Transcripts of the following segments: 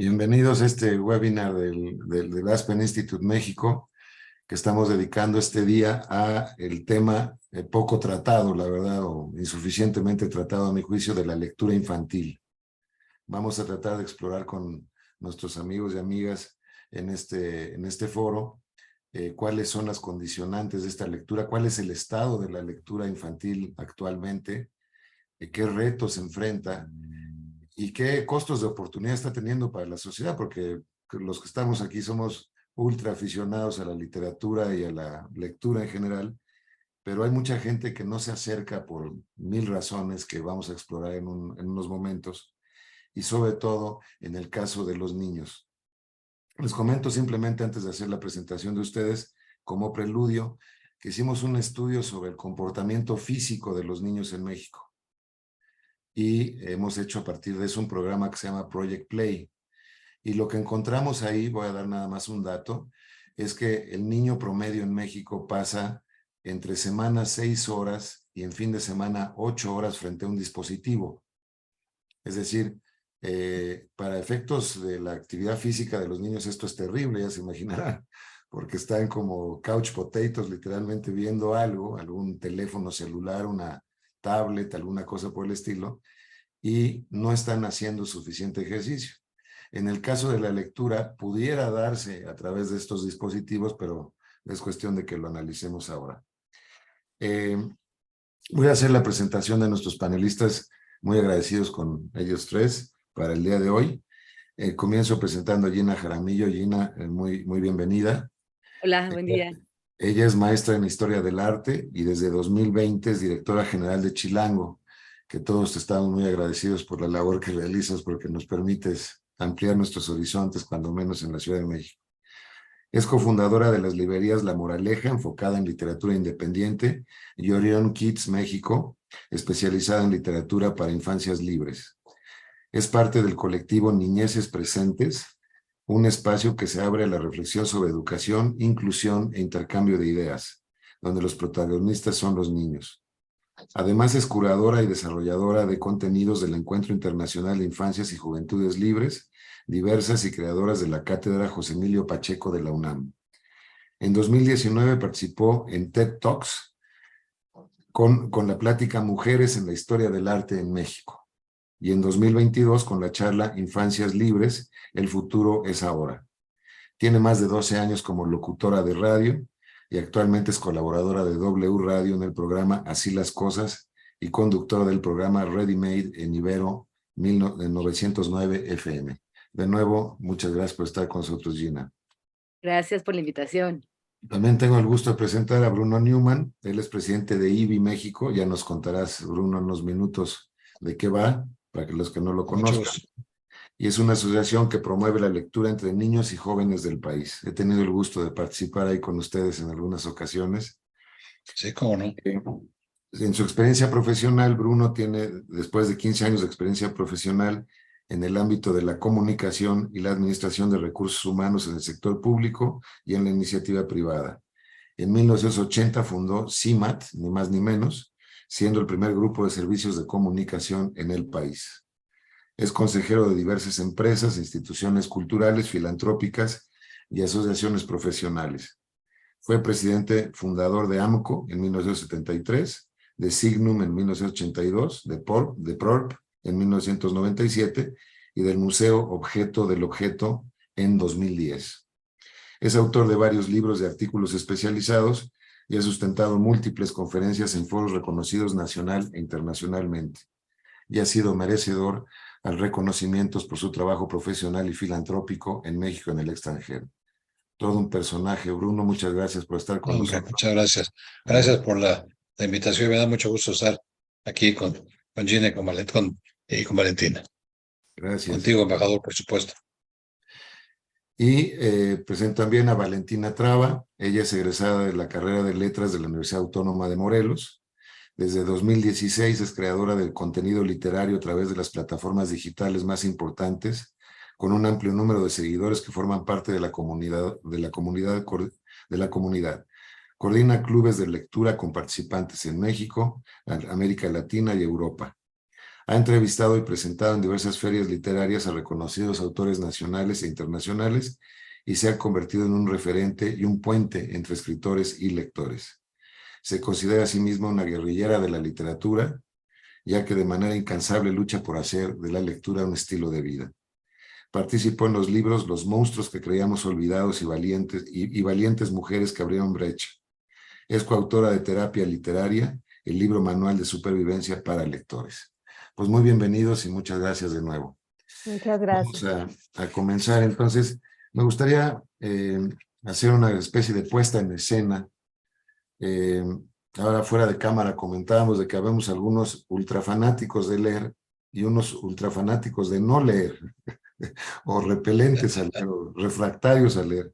Bienvenidos a este webinar del Aspen Institute México, que estamos dedicando este día a el tema poco tratado, la verdad, o insuficientemente tratado a mi juicio, de la lectura infantil. Vamos a tratar de explorar con nuestros amigos y amigas en este foro cuáles son las condicionantes de esta lectura, cuál es el estado de la lectura infantil actualmente, qué retos se enfrenta y qué costos de oportunidad está teniendo para la sociedad, porque los que estamos aquí somos ultra aficionados a la literatura y a la lectura en general, pero hay mucha gente que no se acerca por mil razones que vamos a explorar en unos momentos, y sobre todo en el caso de los niños. Les comento simplemente antes de hacer la presentación de ustedes, como preludio, que hicimos un estudio sobre el comportamiento físico de los niños en México. Y hemos hecho a partir de eso un programa que se llama Project Play. Y lo que encontramos ahí, voy a dar nada más un dato, es que el niño promedio en México pasa entre semana 6 horas y en fin de semana 8 horas frente a un dispositivo. Es decir, para efectos de la actividad física de los niños esto es terrible, ya se imaginarán, porque están como couch potatoes, literalmente viendo algo, algún teléfono celular, una tablet, alguna cosa por el estilo, y no están haciendo suficiente ejercicio. En el caso de la lectura, pudiera darse a través de estos dispositivos, pero es cuestión de que lo analicemos ahora. Voy a hacer la presentación de nuestros panelistas, muy agradecidos con ellos tres para el día de hoy. Comienzo presentando a Gina Jaramillo. Gina, muy bienvenida. Hola, buen día. Ella es maestra en Historia del Arte y desde 2020 es directora general de Chilango, que todos estamos muy agradecidos por la labor que realizas porque nos permites ampliar nuestros horizontes, cuando menos en la Ciudad de México. Es cofundadora de las librerías La Moraleja, enfocada en literatura independiente, y Orión Kids México, especializada en literatura para infancias libres. Es parte del colectivo Niñeces Presentes, un espacio que se abre a la reflexión sobre educación, inclusión e intercambio de ideas, donde los protagonistas son los niños. Además es curadora y desarrolladora de contenidos del Encuentro Internacional de Infancias y Juventudes Libres, diversas y creadoras de la Cátedra José Emilio Pacheco de la UNAM. En 2019 participó en TED Talks con la plática Mujeres en la Historia del Arte en México. Y en 2022 con la charla Infancias Libres, el futuro es ahora. Tiene más de 12 años como locutora de radio y actualmente es colaboradora de W Radio en el programa Así las Cosas y conductora del programa Ready Made en Ibero 909 FM. De nuevo, muchas gracias por estar con nosotros, Gina. Gracias por la invitación. También tengo el gusto de presentar a Bruno Newman. Él es presidente de IBI México. Ya nos contarás, Bruno, en unos minutos de qué va, para que los que no lo conozcan. Y es una asociación que promueve la lectura entre niños y jóvenes del país. He tenido el gusto de participar ahí con ustedes en algunas ocasiones. Sí, cómo no. En su experiencia profesional, Bruno tiene, después de 15 años de experiencia profesional en el ámbito de la comunicación y la administración de recursos humanos en el sector público y en la iniciativa privada. En 1980 fundó CIMAT, ni más ni menos, siendo el primer grupo de servicios de comunicación en el país. Es consejero de diversas empresas, instituciones culturales, filantrópicas y asociaciones profesionales. Fue presidente fundador de AMCO en 1973, de Signum en 1982, de PRORP en 1997 y del Museo Objeto del Objeto en 2010. Es autor de varios libros de artículos especializados y ha sustentado múltiples conferencias en foros reconocidos nacional e internacionalmente. Y ha sido merecedor a reconocimientos por su trabajo profesional y filantrópico en México y en el extranjero. Todo un personaje. Bruno, muchas gracias por estar con nosotros. Muchas gracias. Gracias por la invitación. Me da mucho gusto estar aquí con Gina y con Valentina. Gracias. Contigo, embajador, por supuesto. Y presento también a Valentina Traba. Ella es egresada de la carrera de Letras de la Universidad Autónoma de Morelos. Desde 2016 es creadora del contenido literario a través de las plataformas digitales más importantes, con un amplio número de seguidores que forman parte de la comunidad. Coordina clubes de lectura con participantes en México, América Latina y Europa. Ha entrevistado y presentado en diversas ferias literarias a reconocidos autores nacionales e internacionales y se ha convertido en un referente y un puente entre escritores y lectores. Se considera a sí misma una guerrillera de la literatura, ya que de manera incansable lucha por hacer de la lectura un estilo de vida. Participó en los libros Los monstruos que creíamos olvidados y valientes mujeres que abrieron brecha. Es coautora de Terapia Literaria, el libro manual de supervivencia para lectores. Pues muy bienvenidos y muchas gracias de nuevo. Muchas gracias. Vamos a comenzar. Entonces, me gustaría hacer una especie de puesta en escena. Ahora fuera de cámara comentábamos de que habemos algunos ultrafanáticos de leer y unos ultrafanáticos de no leer, o repelentes a leer, o refractarios a leer.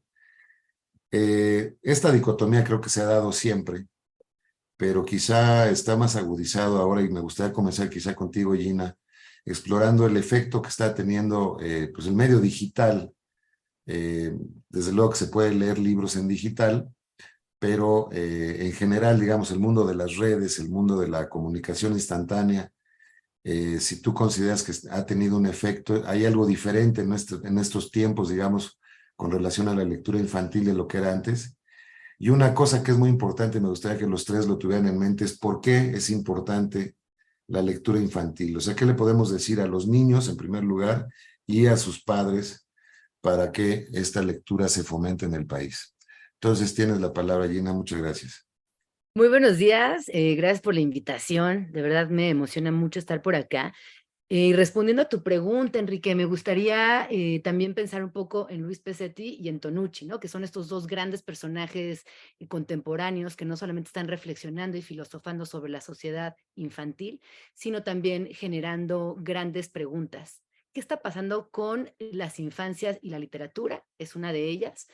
Esta dicotomía creo que se ha dado siempre, pero quizá está más agudizado ahora y me gustaría comenzar quizá contigo, Gina, explorando el efecto que está teniendo pues el medio digital. Desde luego que se puede leer libros en digital, pero en general, digamos, el mundo de las redes, el mundo de la comunicación instantánea, si tú consideras que ha tenido un efecto, hay algo diferente en estos tiempos, digamos, con relación a la lectura infantil de lo que era antes. Y una cosa que es muy importante, me gustaría que los tres lo tuvieran en mente, es por qué es importante la lectura infantil. O sea, ¿qué le podemos decir a los niños, en primer lugar, y a sus padres para que esta lectura se fomente en el país? Entonces, tienes la palabra, Gina. Muchas gracias. Muy buenos días, gracias por la invitación. De verdad me emociona mucho estar por acá. Y respondiendo a tu pregunta, Enrique, me gustaría también pensar un poco en Luis Pesetti y en Tonucci, ¿no? Que son estos dos grandes personajes contemporáneos que no solamente están reflexionando y filosofando sobre la sociedad infantil, sino también generando grandes preguntas. ¿Qué está pasando con las infancias y la literatura? Es una de ellas.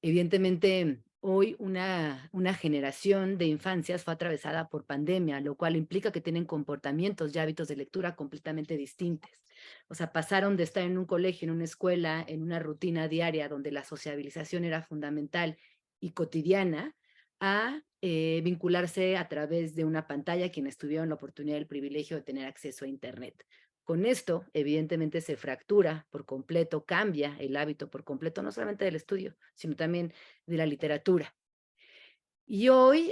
Evidentemente, hoy una generación de infancias fue atravesada por pandemia, lo cual implica que tienen comportamientos y hábitos de lectura completamente distintos. O sea, pasaron de estar en un colegio, en una escuela, en una rutina diaria donde la sociabilización era fundamental y cotidiana, a vincularse a través de una pantalla quienes tuvieron la oportunidad y el privilegio de tener acceso a Internet. Con esto, evidentemente, se fractura por completo, cambia el hábito por completo, no solamente del estudio, sino también de la literatura. Y hoy,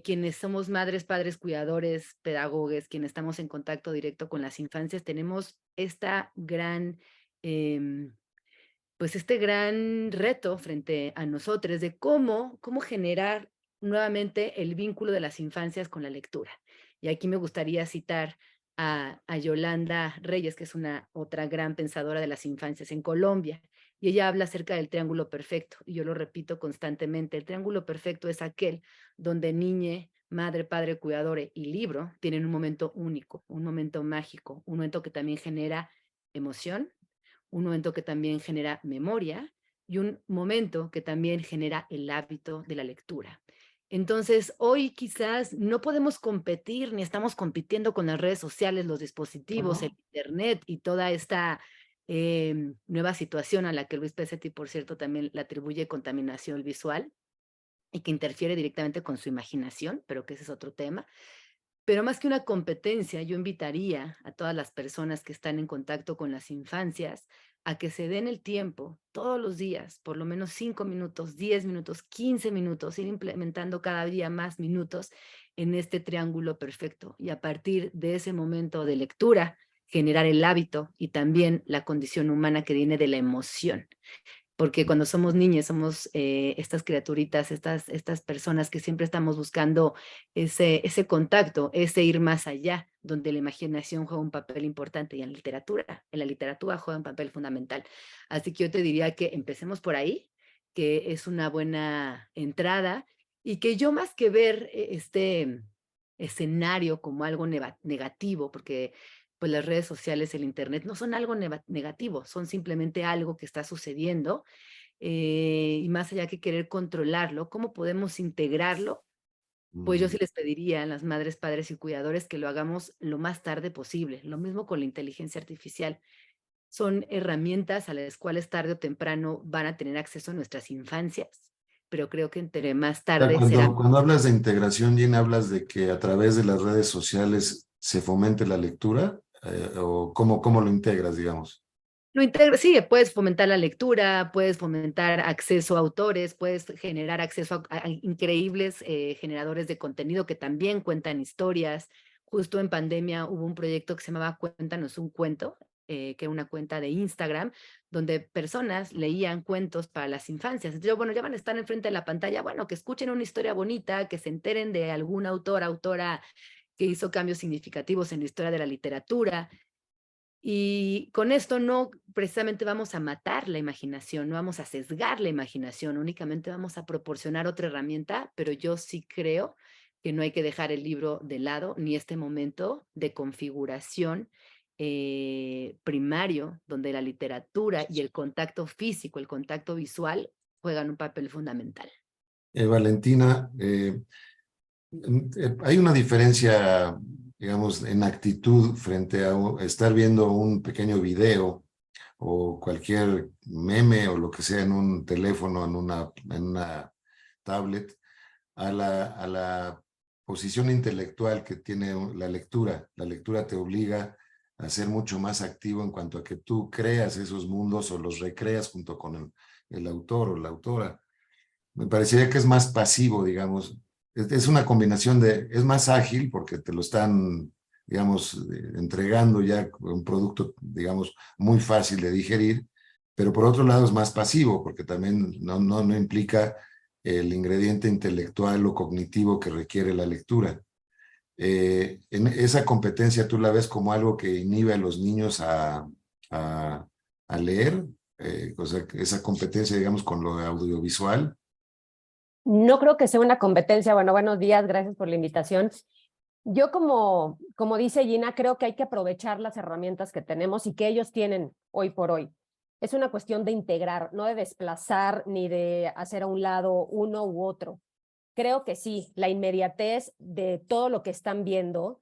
quienes somos madres, padres, cuidadores, pedagogos, quienes estamos en contacto directo con las infancias, tenemos esta gran, pues este gran reto frente a nosotros de cómo generar nuevamente el vínculo de las infancias con la lectura. Y aquí me gustaría citar a Yolanda Reyes, que es una otra gran pensadora de las infancias en Colombia, y ella habla acerca del triángulo perfecto, y yo lo repito constantemente. El triángulo perfecto es aquel donde niñe, madre, padre, cuidador y libro tienen un momento único, un momento mágico, un momento que también genera emoción, un momento que también genera memoria y un momento que también genera el hábito de la lectura. Entonces, hoy quizás no podemos competir ni estamos compitiendo con las redes sociales, los dispositivos, el Internet y toda esta nueva situación a la que Luis Pesetti, por cierto, también le atribuye contaminación visual y que interfiere directamente con su imaginación, pero que ese es otro tema. Pero más que una competencia, yo invitaría a todas las personas que están en contacto con las infancias a que se den el tiempo todos los días, por lo menos 5 minutos, 10 minutos, 15 minutos, ir implementando cada día más minutos en este triángulo perfecto. Y a partir de ese momento de lectura, generar el hábito y también la condición humana que viene de la emoción. Porque cuando somos niños somos estas criaturitas, estas personas que siempre estamos buscando ese contacto, ese ir más allá, donde la imaginación juega un papel importante y en la literatura juega un papel fundamental. Así que yo te diría que empecemos por ahí, que es una buena entrada y que yo más que ver este escenario como algo negativo, porque pues las redes sociales, el Internet, no son algo negativo, son simplemente algo que está sucediendo y más allá que querer controlarlo, ¿cómo podemos integrarlo? Pues yo sí les pediría a las madres, padres y cuidadores que lo hagamos lo más tarde posible. Lo mismo con la inteligencia artificial. Son herramientas a las cuales tarde o temprano van a tener acceso nuestras infancias, pero creo que entre más tarde será. Cuando hablas de integración, Gina, hablas de que a través de las redes sociales se fomente la lectura. o cómo lo integras, digamos. Lo integra, sí, puedes fomentar la lectura, puedes fomentar acceso a autores, puedes generar acceso a increíbles generadores de contenido que también cuentan historias. Justo en pandemia hubo un proyecto que se llamaba Cuéntanos un cuento, que era una cuenta de Instagram, donde personas leían cuentos para las infancias. Entonces, bueno, ya van a estar enfrente de la pantalla, bueno, que escuchen una historia bonita, que se enteren de algún autor, autora que hizo cambios significativos en la historia de la literatura. Y con esto no precisamente vamos a matar la imaginación, no vamos a sesgar la imaginación, únicamente vamos a proporcionar otra herramienta, pero yo sí creo que no hay que dejar el libro de lado, ni este momento de configuración primario, donde la literatura y el contacto físico, el contacto visual, juegan un papel fundamental. Valentina, hay una diferencia, digamos, en actitud frente a estar viendo un pequeño video o cualquier meme o lo que sea en un teléfono, en una tablet, a la posición intelectual que tiene la lectura. La lectura te obliga a ser mucho más activo en cuanto a que tú creas esos mundos o los recreas junto con el autor o la autora. Me parecería que es más pasivo, digamos. Es una combinación es más ágil porque te lo están, digamos, entregando ya un producto, digamos, muy fácil de digerir, pero por otro lado es más pasivo porque también no implica el ingrediente intelectual o cognitivo que requiere la lectura. En esa competencia tú la ves como algo que inhibe a los niños a leer, o sea, esa competencia, digamos, con lo audiovisual. No creo que sea una competencia. Bueno, buenos días, gracias por la invitación. Yo como dice Gina, creo que hay que aprovechar las herramientas que tenemos y que ellos tienen hoy por hoy. Es una cuestión de integrar, no de desplazar ni de hacer a un lado uno u otro. Creo que sí, la inmediatez de todo lo que están viendo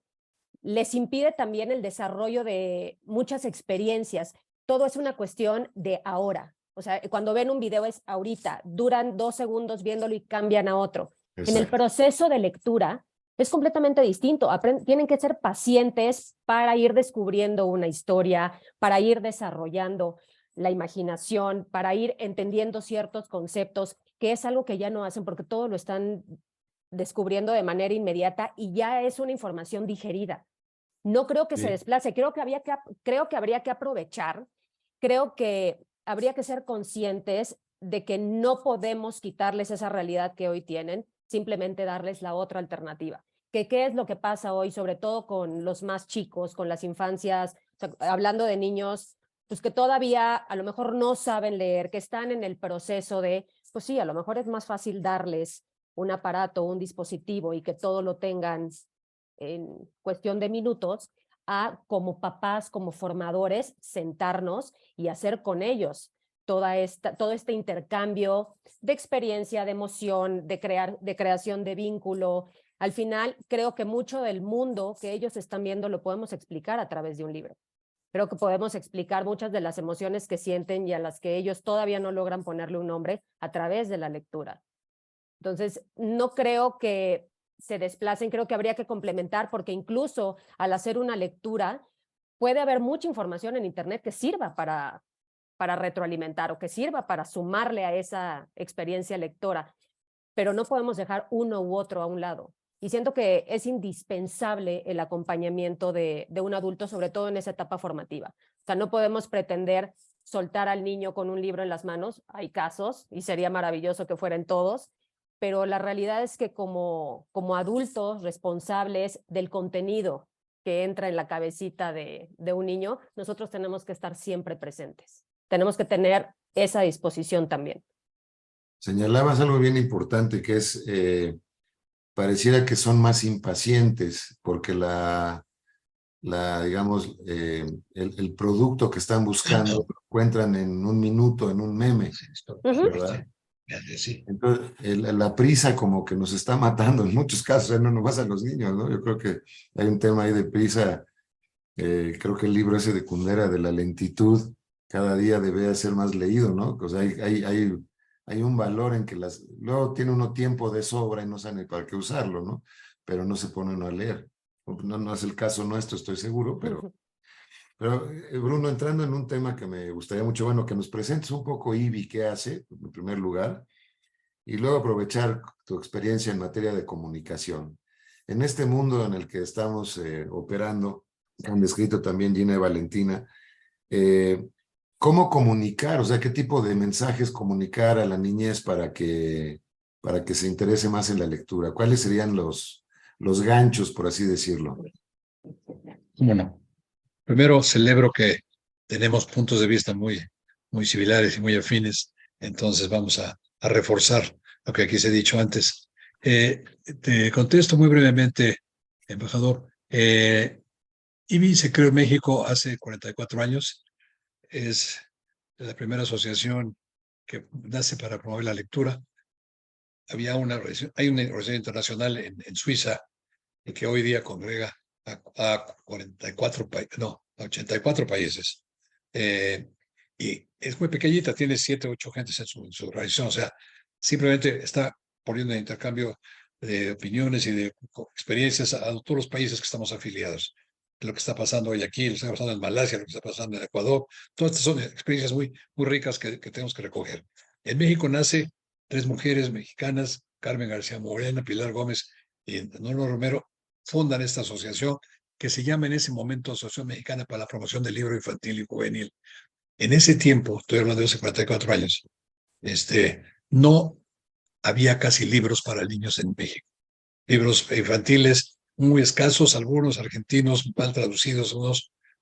les impide también el desarrollo de muchas experiencias. Todo es una cuestión de ahora. O sea, cuando ven un video es ahorita, duran 2 segundos viéndolo y cambian a otro. Exacto. En el proceso de lectura es completamente distinto. Tienen que ser pacientes para ir descubriendo una historia, para ir desarrollando la imaginación, para ir entendiendo ciertos conceptos, que es algo que ya no hacen porque todo lo están descubriendo de manera inmediata y ya es una información digerida. No creo que se desplace, creo que habría que aprovechar, creo que habría que ser conscientes de que no podemos quitarles esa realidad que hoy tienen, simplemente darles la otra alternativa. ¿Qué es lo que pasa hoy, sobre todo con los más chicos, con las infancias, o sea, hablando de niños, pues que todavía a lo mejor no saben leer, que están en el proceso de, pues sí, a lo mejor es más fácil darles un aparato, un dispositivo y que todo lo tengan en cuestión de minutos, a como papás, como formadores, sentarnos y hacer con ellos todo este intercambio de experiencia, de emoción, de creación de vínculo. Al final, creo que mucho del mundo que ellos están viendo lo podemos explicar a través de un libro. Creo que podemos explicar muchas de las emociones que sienten y a las que ellos todavía no logran ponerle un nombre a través de la lectura. Entonces, no creo que se desplacen, creo que habría que complementar, porque incluso al hacer una lectura puede haber mucha información en Internet que sirva para retroalimentar o que sirva para sumarle a esa experiencia lectora, pero no podemos dejar uno u otro a un lado. Y siento que es indispensable el acompañamiento de un adulto, sobre todo en esa etapa formativa. O sea, no podemos pretender soltar al niño con un libro en las manos. Hay casos, y sería maravilloso que fueran todos, pero la realidad es que como adultos responsables del contenido que entra en la cabecita de un niño, nosotros tenemos que estar siempre presentes. Tenemos que tener esa disposición también. Señalabas algo bien importante que es, pareciera que son más impacientes porque digamos, el producto que están buscando lo encuentran en un minuto, en un meme, ¿verdad? Entonces, la prisa como que nos está matando en muchos casos, no nomás a los niños, ¿no? Yo creo que hay un tema ahí de prisa, creo que el libro ese de Kundera de la lentitud cada día debe ser más leído, ¿no? O sea, hay un valor en que luego tiene uno tiempo de sobra y no sabe ni para qué usarlo, ¿no? Pero no se pone uno a leer. No es el caso nuestro, estoy seguro, Pero, Bruno, entrando en un tema que me gustaría mucho, bueno, que nos presentes un poco IBI, qué hace, en primer lugar, y luego aprovechar tu experiencia en materia de comunicación. En este mundo en el que estamos operando, que han descrito también Gina y Valentina, eh, ¿cómo comunicar? O sea, ¿qué tipo de mensajes comunicar a la niñez para que se interese más en la lectura? ¿Cuáles serían los ganchos, por así decirlo? Bueno, primero celebro que tenemos puntos de vista muy similares y muy afines, entonces vamos a reforzar lo que aquí se ha dicho antes. Te contesto muy brevemente, embajador. IBI se creó en México hace 44 años. Es la primera asociación que nace para promover la lectura. Hay una organización internacional en Suiza y que hoy día congrega a 44 países, no, a 84 países. Y es muy pequeñita, tiene 7, 8 gentes en su organización, o sea, simplemente está poniendo en intercambio de opiniones y de experiencias a todos los países que estamos afiliados. Lo que está pasando hoy aquí, lo que está pasando en Malasia, lo que está pasando en Ecuador, todas estas son experiencias muy ricas que tenemos que recoger. En México nace 3 mujeres mexicanas, Carmen García Morena, Pilar Gómez y Nolo Romero, fundan esta asociación que se llama en ese momento Asociación Mexicana para la Promoción del Libro Infantil y Juvenil. En ese tiempo, estoy hablando de hace 44 años, no había casi libros para niños en México. Libros infantiles muy escasos, algunos argentinos mal traducidos,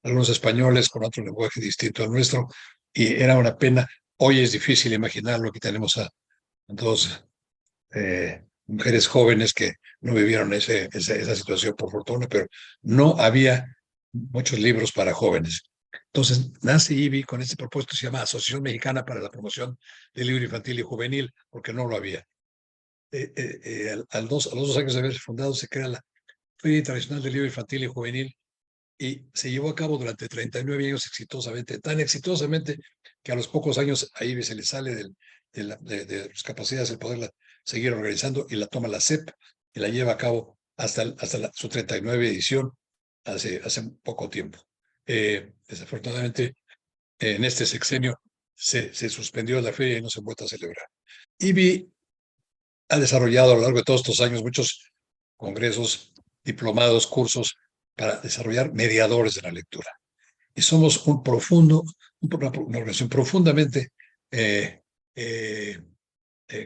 algunos españoles con otro lenguaje distinto al nuestro, y era una pena. Hoy es difícil imaginarlo, aquí tenemos a dos mujeres jóvenes que no vivieron esa situación por fortuna, pero no había muchos libros para jóvenes. Entonces nace IBI con este propósito, se llama Asociación Mexicana para la Promoción del Libro Infantil y Juvenil, porque no lo había. A los 2 años de haberse fundado se crea la Feria Internacional del Libro Infantil y Juvenil y se llevó a cabo durante 39 años exitosamente, tan exitosamente que a los pocos años a IBI se le sale de sus capacidades el poderla seguir organizando y la toma la CEP y la lleva a cabo hasta su 39 edición hace poco tiempo. Desafortunadamente, en este sexenio se suspendió la feria y no se ha vuelto a celebrar. IBI ha desarrollado a lo largo de todos estos años muchos congresos, diplomados, cursos para desarrollar mediadores de la lectura. Y somos una organización profundamente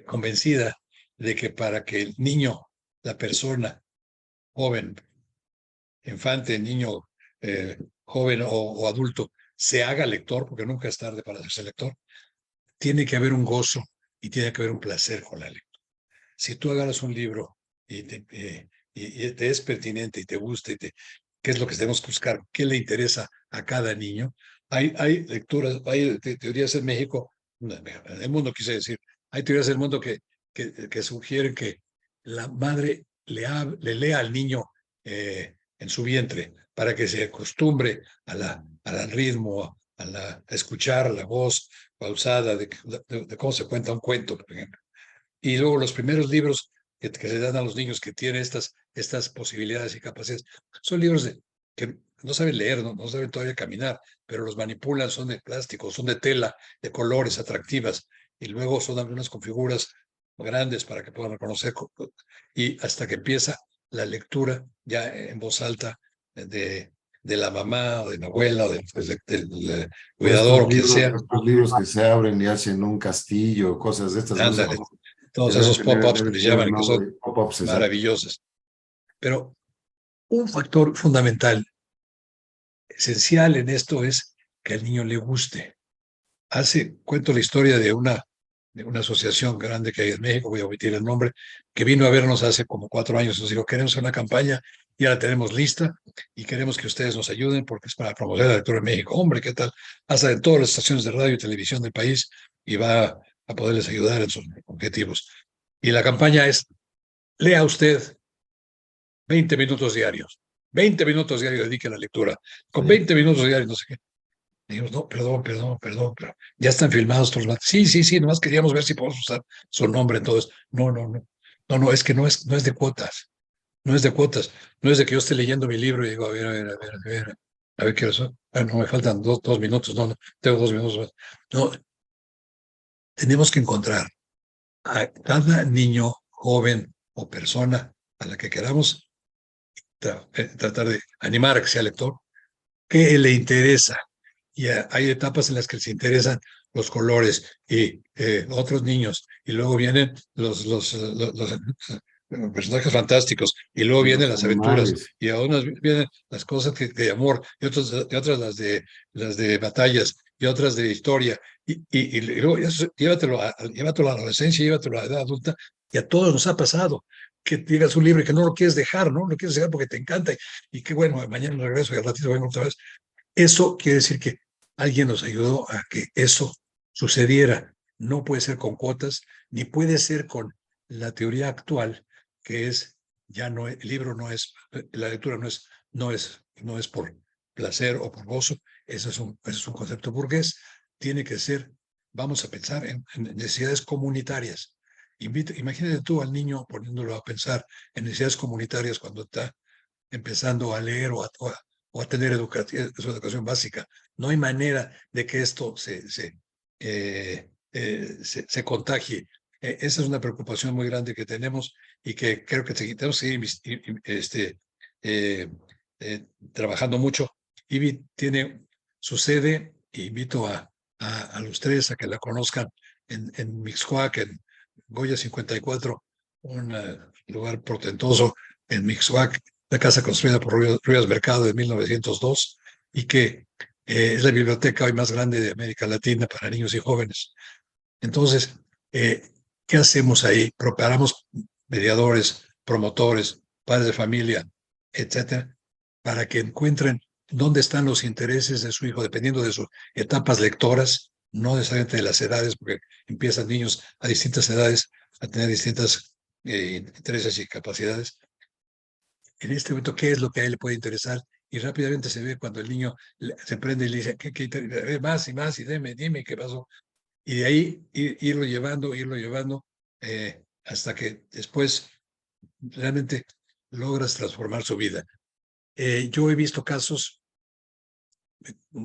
convencida de que para que el niño, la persona joven, infante, niño, joven o adulto, se haga lector, porque nunca es tarde para hacerse lector, tiene que haber un gozo y tiene que haber un placer con la lectura. Si tú agarras un libro y te es pertinente y te gusta, ¿qué es lo que tenemos que buscar? ¿Qué le interesa a cada niño? Hay lecturas, hay teorías en México, en el mundo quise decir, hay teorías del mundo que sugieren que la madre le lea al niño en su vientre para que se acostumbre al ritmo, a escuchar la voz pausada de cómo se cuenta un cuento, por ejemplo. Y luego los primeros libros que se dan a los niños que tienen estas posibilidades y capacidades son libros que no saben leer, no saben todavía caminar, pero los manipulan, son de plástico, son de tela, de colores atractivas, y luego son algunas con figuras grandes para que puedan reconocer, y hasta que empieza la lectura ya en voz alta de la mamá o de la abuela o del cuidador o quien sea. Estos libros que se abren y hacen un castillo, cosas de estas. Ándale, todos esos pop-ups que les llaman, que son maravillosos. Pero un factor fundamental, esencial en esto es que al niño le guste. Cuento la historia de una asociación grande que hay en México, voy a omitir el nombre, que vino a vernos hace como 4 años. Nos dijo, queremos hacer una campaña, ya la tenemos lista y queremos que ustedes nos ayuden porque es para promover la lectura en México. Hombre, ¿qué tal? Hasta en todas las estaciones de radio y televisión del país y va a poderles ayudar en sus objetivos. Y la campaña es, lea usted 20 minutos diarios. 20 minutos diarios dedique a la lectura. Con 20 minutos diarios, no sé qué. Digo, no, perdón, pero ya están filmados todos los... Sí, nomás queríamos ver si podemos usar su nombre. Entonces, no, es que no es de cuotas. No es de cuotas. No es de que yo esté leyendo mi libro y digo, a ver. A ver, ¿qué hora son? Ah, no, me faltan dos minutos. No, no, tengo 2 minutos más. No, tenemos que encontrar a cada niño, joven o persona a la que queramos tratar de animar a que sea lector, que le interesa. Y hay etapas en las que les interesan los colores y otros niños, y luego vienen los personajes fantásticos, y luego Y vienen los las aventuras, animales. y a unas vienen las cosas de amor, y otras las de batallas, y otras de historia, y luego eso, llévatelo a la adolescencia, llévatelo a la edad adulta, y a todos nos ha pasado que llegas a un libro y que no lo quieres dejar, ¿no? Lo quieres dejar porque te encanta, y que bueno, mañana regreso y al ratito vengo otra vez. Eso quiere decir que alguien nos ayudó a que eso sucediera. No puede ser con cuotas, ni puede ser con la teoría actual, que es, ya no, el libro no es, la lectura no es por placer o por gozo, eso es un concepto burgués, tiene que ser, vamos a pensar en necesidades comunitarias. Imagínate tú al niño poniéndolo a pensar en necesidades comunitarias cuando está empezando a leer o a tener su educación básica. No hay manera de que esto se contagie. Esa es una preocupación muy grande que tenemos y que creo que tenemos que ir eh, trabajando mucho. IBI tiene su sede, e invito a los tres a que la conozcan en Mixcoac, en Goya 54, un lugar portentoso en Mixcoac, la casa construida por Rivas Mercado de 1902 y que es la biblioteca hoy más grande de América Latina para niños y jóvenes. Entonces, ¿qué hacemos ahí? Preparamos mediadores, promotores, padres de familia, etcétera, para que encuentren dónde están los intereses de su hijo, dependiendo de sus etapas lectoras, no necesariamente de las edades, porque empiezan niños a distintas edades a tener distintas intereses y capacidades. En este momento, ¿qué es lo que a él le puede interesar? Y rápidamente se ve cuando el niño se prende y le dice, ¿qué más y más? Y dime qué pasó. Y de ahí irlo llevando, hasta que después realmente logras transformar su vida. Yo he visto casos,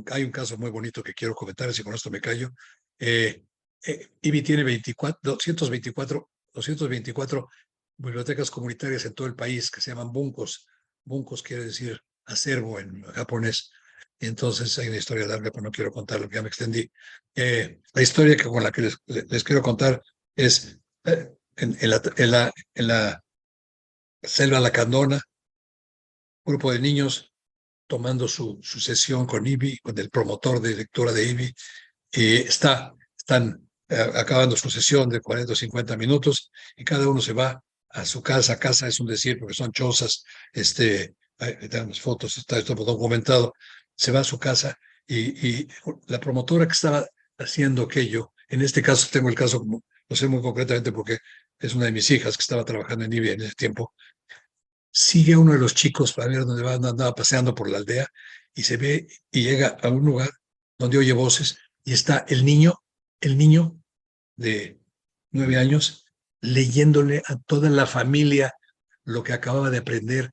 hay un caso muy bonito que quiero comentar, si con esto me callo. IBI tiene 224 bibliotecas comunitarias en todo el país que se llaman bunkos. Bunkos quiere decir acervo en japonés. Y entonces hay una historia larga, pero no quiero contarlo, ya me extendí. La historia con la que les quiero contar es en la selva lacandona, un grupo de niños tomando su sesión con IBI, con el promotor de lectura de IBI, y están acabando su sesión de 40 o 50 minutos y cada uno se va a su casa. Casa es un decir porque son chozas, tenemos fotos, está esto documentado. Se va a su casa y la promotora que estaba haciendo aquello, en este caso tengo el caso, lo sé muy concretamente porque es una de mis hijas que estaba trabajando en IBI en ese tiempo, sigue a uno de los chicos para ver dónde va, andaba paseando por la aldea y se ve y llega a un lugar donde oye voces y está el niño de 9 años, leyéndole a toda la familia lo que acababa de aprender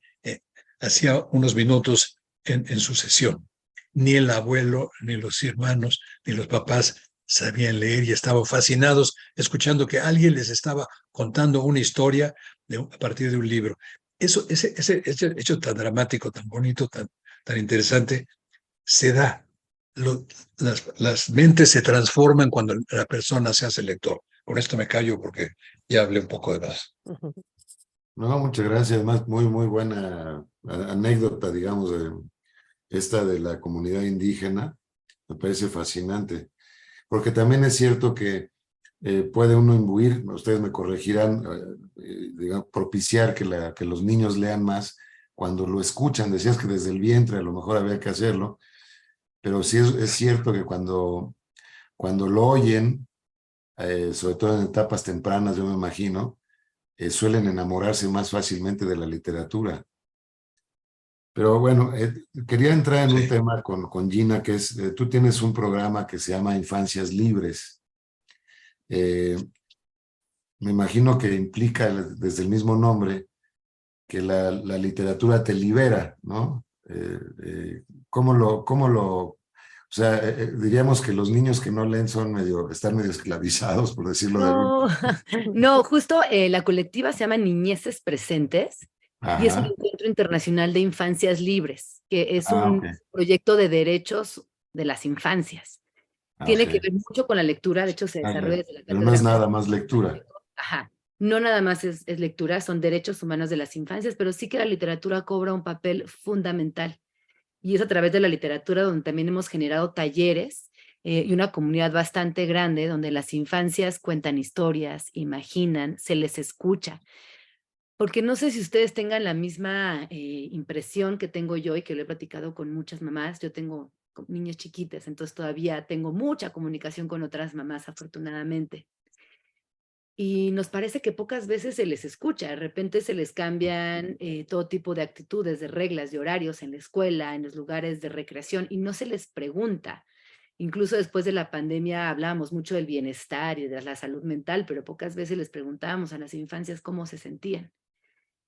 hacía unos minutos en su sesión. Ni el abuelo, ni los hermanos, ni los papás sabían leer y estaban fascinados escuchando que alguien les estaba contando una historia a partir de un libro. Ese hecho tan dramático, tan bonito, tan interesante, se da. Las mentes se transforman cuando la persona se hace lector. Con esto me callo porque ya hablé un poco de más. No, muchas gracias. Además, muy buena anécdota, digamos, esta de la comunidad indígena. Me parece fascinante. Porque también es cierto que puede uno imbuir, ustedes me corregirán, digamos, propiciar que los niños lean más cuando lo escuchan. Decías que desde el vientre a lo mejor había que hacerlo, pero sí es cierto que cuando lo oyen, sobre todo en etapas tempranas, yo me imagino, suelen enamorarse más fácilmente de la literatura. Pero bueno, quería entrar en un tema con Gina, que es, tú tienes un programa que se llama Infancias Libres. Me imagino que implica desde el mismo nombre que la literatura te libera, ¿no? o sea, diríamos que los niños que no leen están medio esclavizados, por decirlo de alguna No, no, justo la colectiva se llama Niñeces Presentes y es un Ajá. encuentro internacional de infancias libres, que es Ok. un proyecto de derechos de las infancias. Tiene que Ok. ver mucho con la lectura, de hecho se Ya. desarrolla desde la Pero no cátedra. es nada más lectura. Ajá. No nada más es lectura, son derechos humanos de las infancias, pero sí que la literatura cobra un papel fundamental. Y es a través de la literatura donde también hemos generado talleres y una comunidad bastante grande donde las infancias cuentan historias, imaginan, se les escucha. Porque no sé si ustedes tengan la misma impresión que tengo yo y que lo he platicado con muchas mamás. Yo tengo niñas chiquitas, entonces todavía tengo mucha comunicación con otras mamás, afortunadamente. Y nos parece que pocas veces se les escucha, de repente se les cambian todo tipo de actitudes, de reglas, de horarios en la escuela, en los lugares de recreación, y no se les pregunta. Incluso después de la pandemia hablábamos mucho del bienestar y de la salud mental, pero pocas veces les preguntábamos a las infancias cómo se sentían.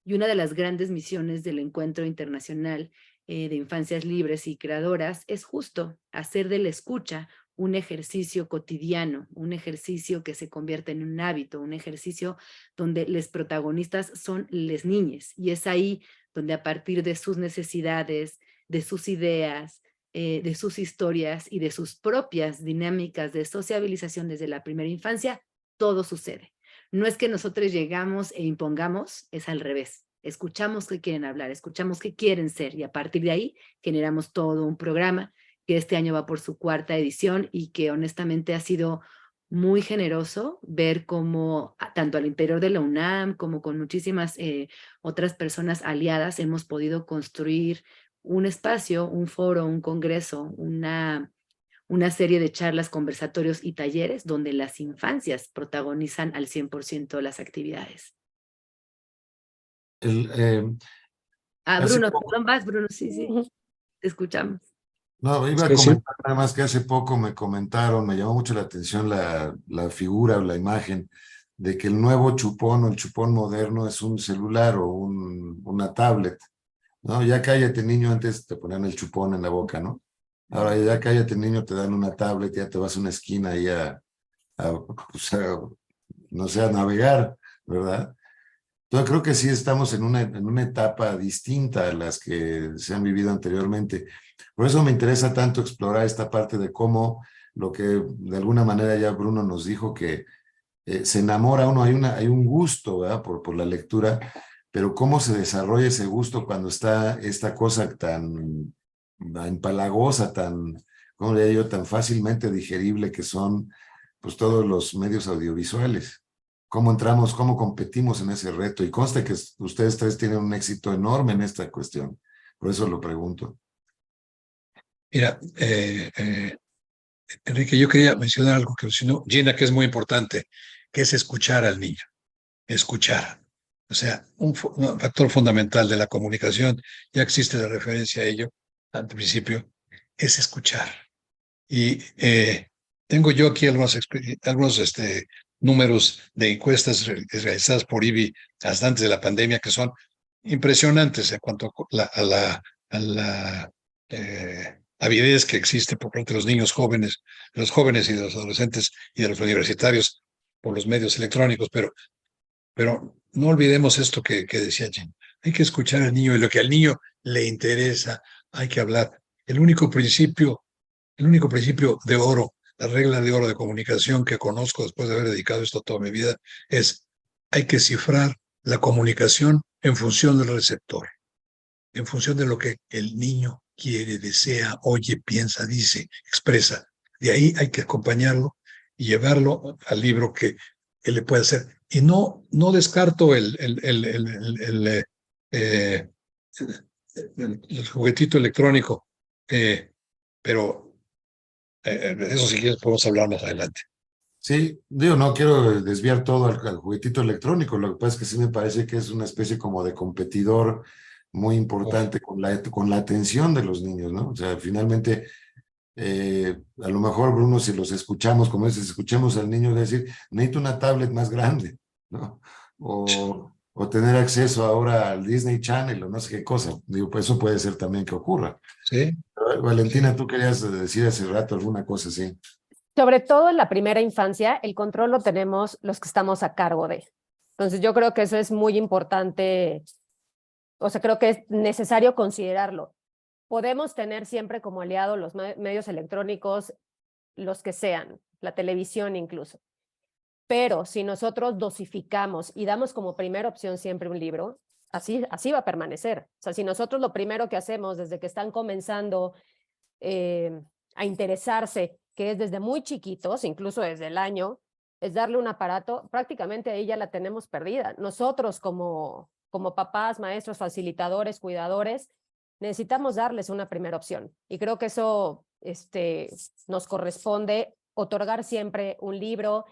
Y una de las grandes misiones del Encuentro Internacional de Infancias Libres y Creadoras es justo hacer de la escucha un ejercicio cotidiano, un ejercicio que se convierte en un hábito, un ejercicio donde los protagonistas son les niñes. Y es ahí donde a partir de sus necesidades, de sus ideas, de sus historias y de sus propias dinámicas de sociabilización desde la primera infancia, todo sucede. No es que nosotros llegamos e impongamos, es al revés. Escuchamos qué quieren hablar, escuchamos qué quieren ser y a partir de ahí generamos todo un programa que este año va por su 4ª edición y que honestamente ha sido muy generoso ver cómo tanto al interior de la UNAM como con muchísimas otras personas aliadas hemos podido construir un espacio, un foro, un congreso, una serie de charlas, conversatorios y talleres donde las infancias protagonizan al 100% las actividades. El, eh, hace Bruno, poco, perdón, vas, Bruno, sí, sí, te escuchamos. no, iba a Sí, sí. comentar nada más que hace poco me comentaron, me llamó mucho la atención la figura o la imagen de que el nuevo chupón o el chupón moderno es un celular o una tablet, ¿no? Ya cállate, niño, antes te ponían el chupón en la boca, ¿no? Ahora ya cállate, niño, te dan una tablet, ya te vas a una esquina y pues, no sé, a navegar, ¿verdad? Yo creo que sí estamos en una etapa distinta a las que se han vivido anteriormente. Por eso me interesa tanto explorar esta parte de cómo lo que de alguna manera ya Bruno nos dijo que se enamora uno, hay un gusto, ¿verdad? Por la lectura, pero cómo se desarrolla ese gusto cuando está esta cosa tan empalagosa, ¿cómo le digo yo? Tan fácilmente digerible que son pues todos los medios audiovisuales. ¿Cómo entramos, cómo competimos en ese reto? Y consta que ustedes tres tienen un éxito enorme en esta cuestión. Por eso lo pregunto. Mira, Enrique, yo quería mencionar algo que mencionó Gina, que es muy importante, que es escuchar al niño, escuchar. O sea, un factor fundamental de la comunicación, ya existe la referencia a ello al principio, es escuchar. Y tengo yo aquí algunos números de encuestas realizadas por IBI hasta antes de la pandemia que son impresionantes en cuanto a la avidez que existe por parte de los niños jóvenes, de los jóvenes y de los adolescentes y de los universitarios por los medios electrónicos, pero no olvidemos esto que decía Jen. Hay que escuchar al niño y lo que al niño le interesa, hay que hablar. El único principio de oro, la regla de oro de comunicación que conozco después de haber dedicado esto toda mi vida, es hay que cifrar la comunicación en función del receptor, en función de lo que el niño quiere, desea, oye, piensa, dice, expresa. De ahí hay que acompañarlo y llevarlo al libro que le puede hacer. Y no descarto el juguetito electrónico, pero eso sí que podemos hablar más adelante. Sí, digo, no quiero desviar todo al juguetito electrónico, lo que pasa es que sí me parece que es una especie como de competidor muy importante con la atención de los niños, ¿no? O sea, finalmente, a lo mejor, Bruno, si los escuchamos, como dices, escuchemos al niño decir, necesito una tablet más grande, ¿no? O tener acceso ahora al Disney Channel o no sé qué cosa. Digo, pues eso puede ser también que ocurra. Sí. Pero Valentina, tú querías decir hace rato alguna cosa así. Sobre todo en la primera infancia, el control lo tenemos los que estamos a cargo de. Entonces yo creo que eso es muy importante, o sea, creo que es necesario considerarlo. Podemos tener siempre como aliado los medios electrónicos, los que sean, la televisión incluso. Pero si nosotros dosificamos y damos como primera opción siempre un libro, así va a permanecer. O sea, si nosotros lo primero que hacemos desde que están comenzando a interesarse, que es desde muy chiquitos, incluso desde el año, es darle un aparato, prácticamente ahí ya la tenemos perdida. Nosotros como papás, maestros, facilitadores, cuidadores, necesitamos darles una primera opción. Y creo que eso nos corresponde otorgar siempre un libro,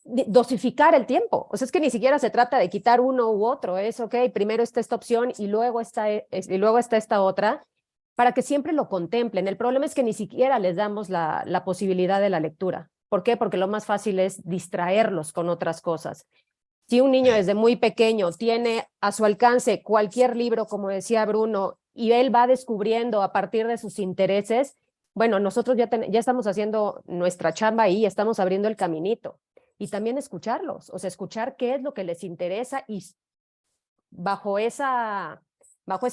dosificar el tiempo. O sea, es que ni siquiera se trata de quitar uno u otro, es ok, primero está esta opción y luego está esta otra, para que siempre lo contemplen. El problema es que ni siquiera les damos la posibilidad de la lectura. ¿Por qué? Porque lo más fácil es distraerlos con otras cosas. Si un niño desde muy pequeño tiene a su alcance cualquier libro, como decía Bruno, y él va descubriendo a partir de sus intereses, bueno, nosotros ya estamos haciendo nuestra chamba ahí, estamos abriendo el caminito. Y también escucharlos, o sea, escuchar qué es lo que les interesa y bajo esa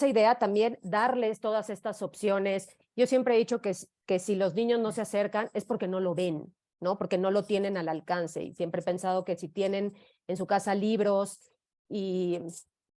idea también darles todas estas opciones. Yo siempre he dicho que si los niños no se acercan es porque no lo ven, ¿no? Porque no lo tienen al alcance. Y siempre he pensado que si tienen en su casa libros y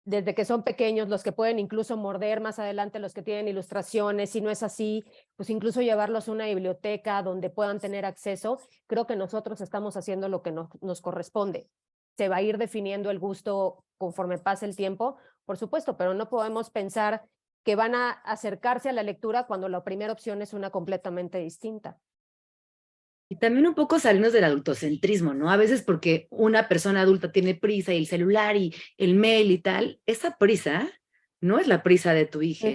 desde que son pequeños, los que pueden incluso morder más adelante, los que tienen ilustraciones, si no es así, pues incluso llevarlos a una biblioteca donde puedan tener acceso, creo que nosotros estamos haciendo lo que nos corresponde. Se va a ir definiendo el gusto conforme pase el tiempo, por supuesto, pero no podemos pensar que van a acercarse a la lectura cuando la primera opción es una completamente distinta. Y también un poco salirnos del adultocentrismo, ¿no? A veces porque una persona adulta tiene prisa y el celular y el mail y tal, esa prisa no es la prisa de tu hija.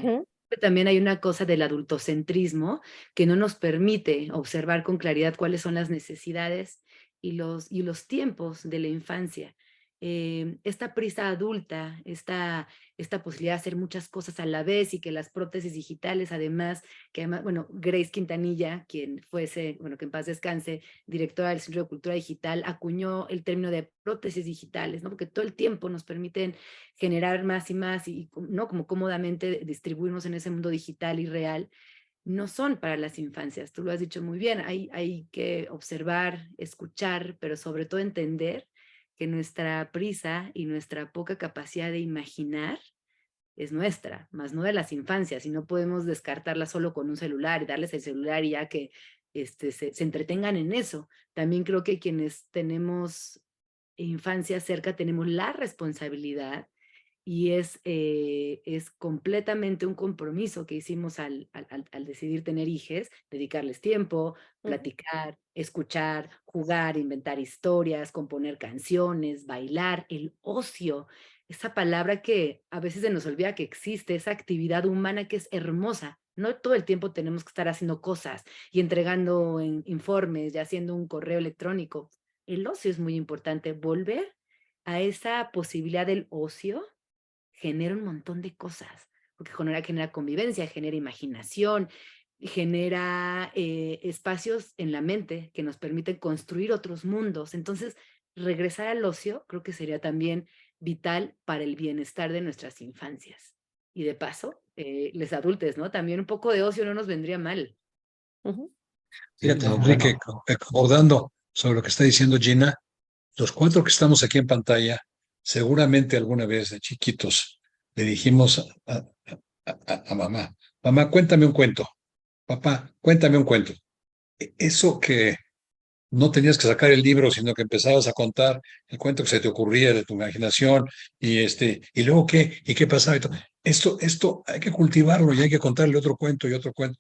También hay una cosa del adultocentrismo que no nos permite observar con claridad cuáles son las necesidades y los tiempos de la infancia. Esta prisa adulta, esta posibilidad de hacer muchas cosas a la vez y que las prótesis digitales además, bueno, Grace Quintanilla, quien fuese, bueno, que en paz descanse, directora del Centro de Cultura Digital, acuñó el término de prótesis digitales, ¿no? Porque todo el tiempo nos permiten generar más y más y, ¿no? Como cómodamente distribuirnos en ese mundo digital y real. No son para las infancias, tú lo has dicho muy bien, hay que observar, escuchar, pero sobre todo entender que nuestra prisa y nuestra poca capacidad de imaginar es nuestra, más no de las infancias, y no podemos descartarla solo con un celular y darles el celular y ya que se entretengan en eso. También creo que quienes tenemos infancia cerca tenemos la responsabilidad y es completamente un compromiso que hicimos al decidir tener hijos, dedicarles tiempo, platicar, escuchar, jugar, inventar historias, componer canciones, bailar, el ocio, esa palabra que a veces se nos olvida que existe, esa actividad humana que es hermosa. No todo el tiempo tenemos que estar haciendo cosas y entregando informes y haciendo un correo electrónico. El ocio es muy importante, volver a esa posibilidad del ocio genera un montón de cosas, porque genera convivencia, genera imaginación, genera espacios en la mente que nos permiten construir otros mundos. Entonces, regresar al ocio creo que sería también vital para el bienestar de nuestras infancias. Y de paso, les adultos, ¿no? También un poco de ocio no nos vendría mal. Fíjate, No, Enrique, concordando sobre lo que está diciendo Gina, los 4 que estamos aquí en pantalla, seguramente alguna vez de chiquitos le dijimos a mamá, mamá, cuéntame un cuento, papá, cuéntame un cuento. Eso que no tenías que sacar el libro, sino que empezabas a contar el cuento que se te ocurría de tu imaginación y luego qué, y qué pasaba. Y todo. Esto hay que cultivarlo y hay que contarle otro cuento y otro cuento.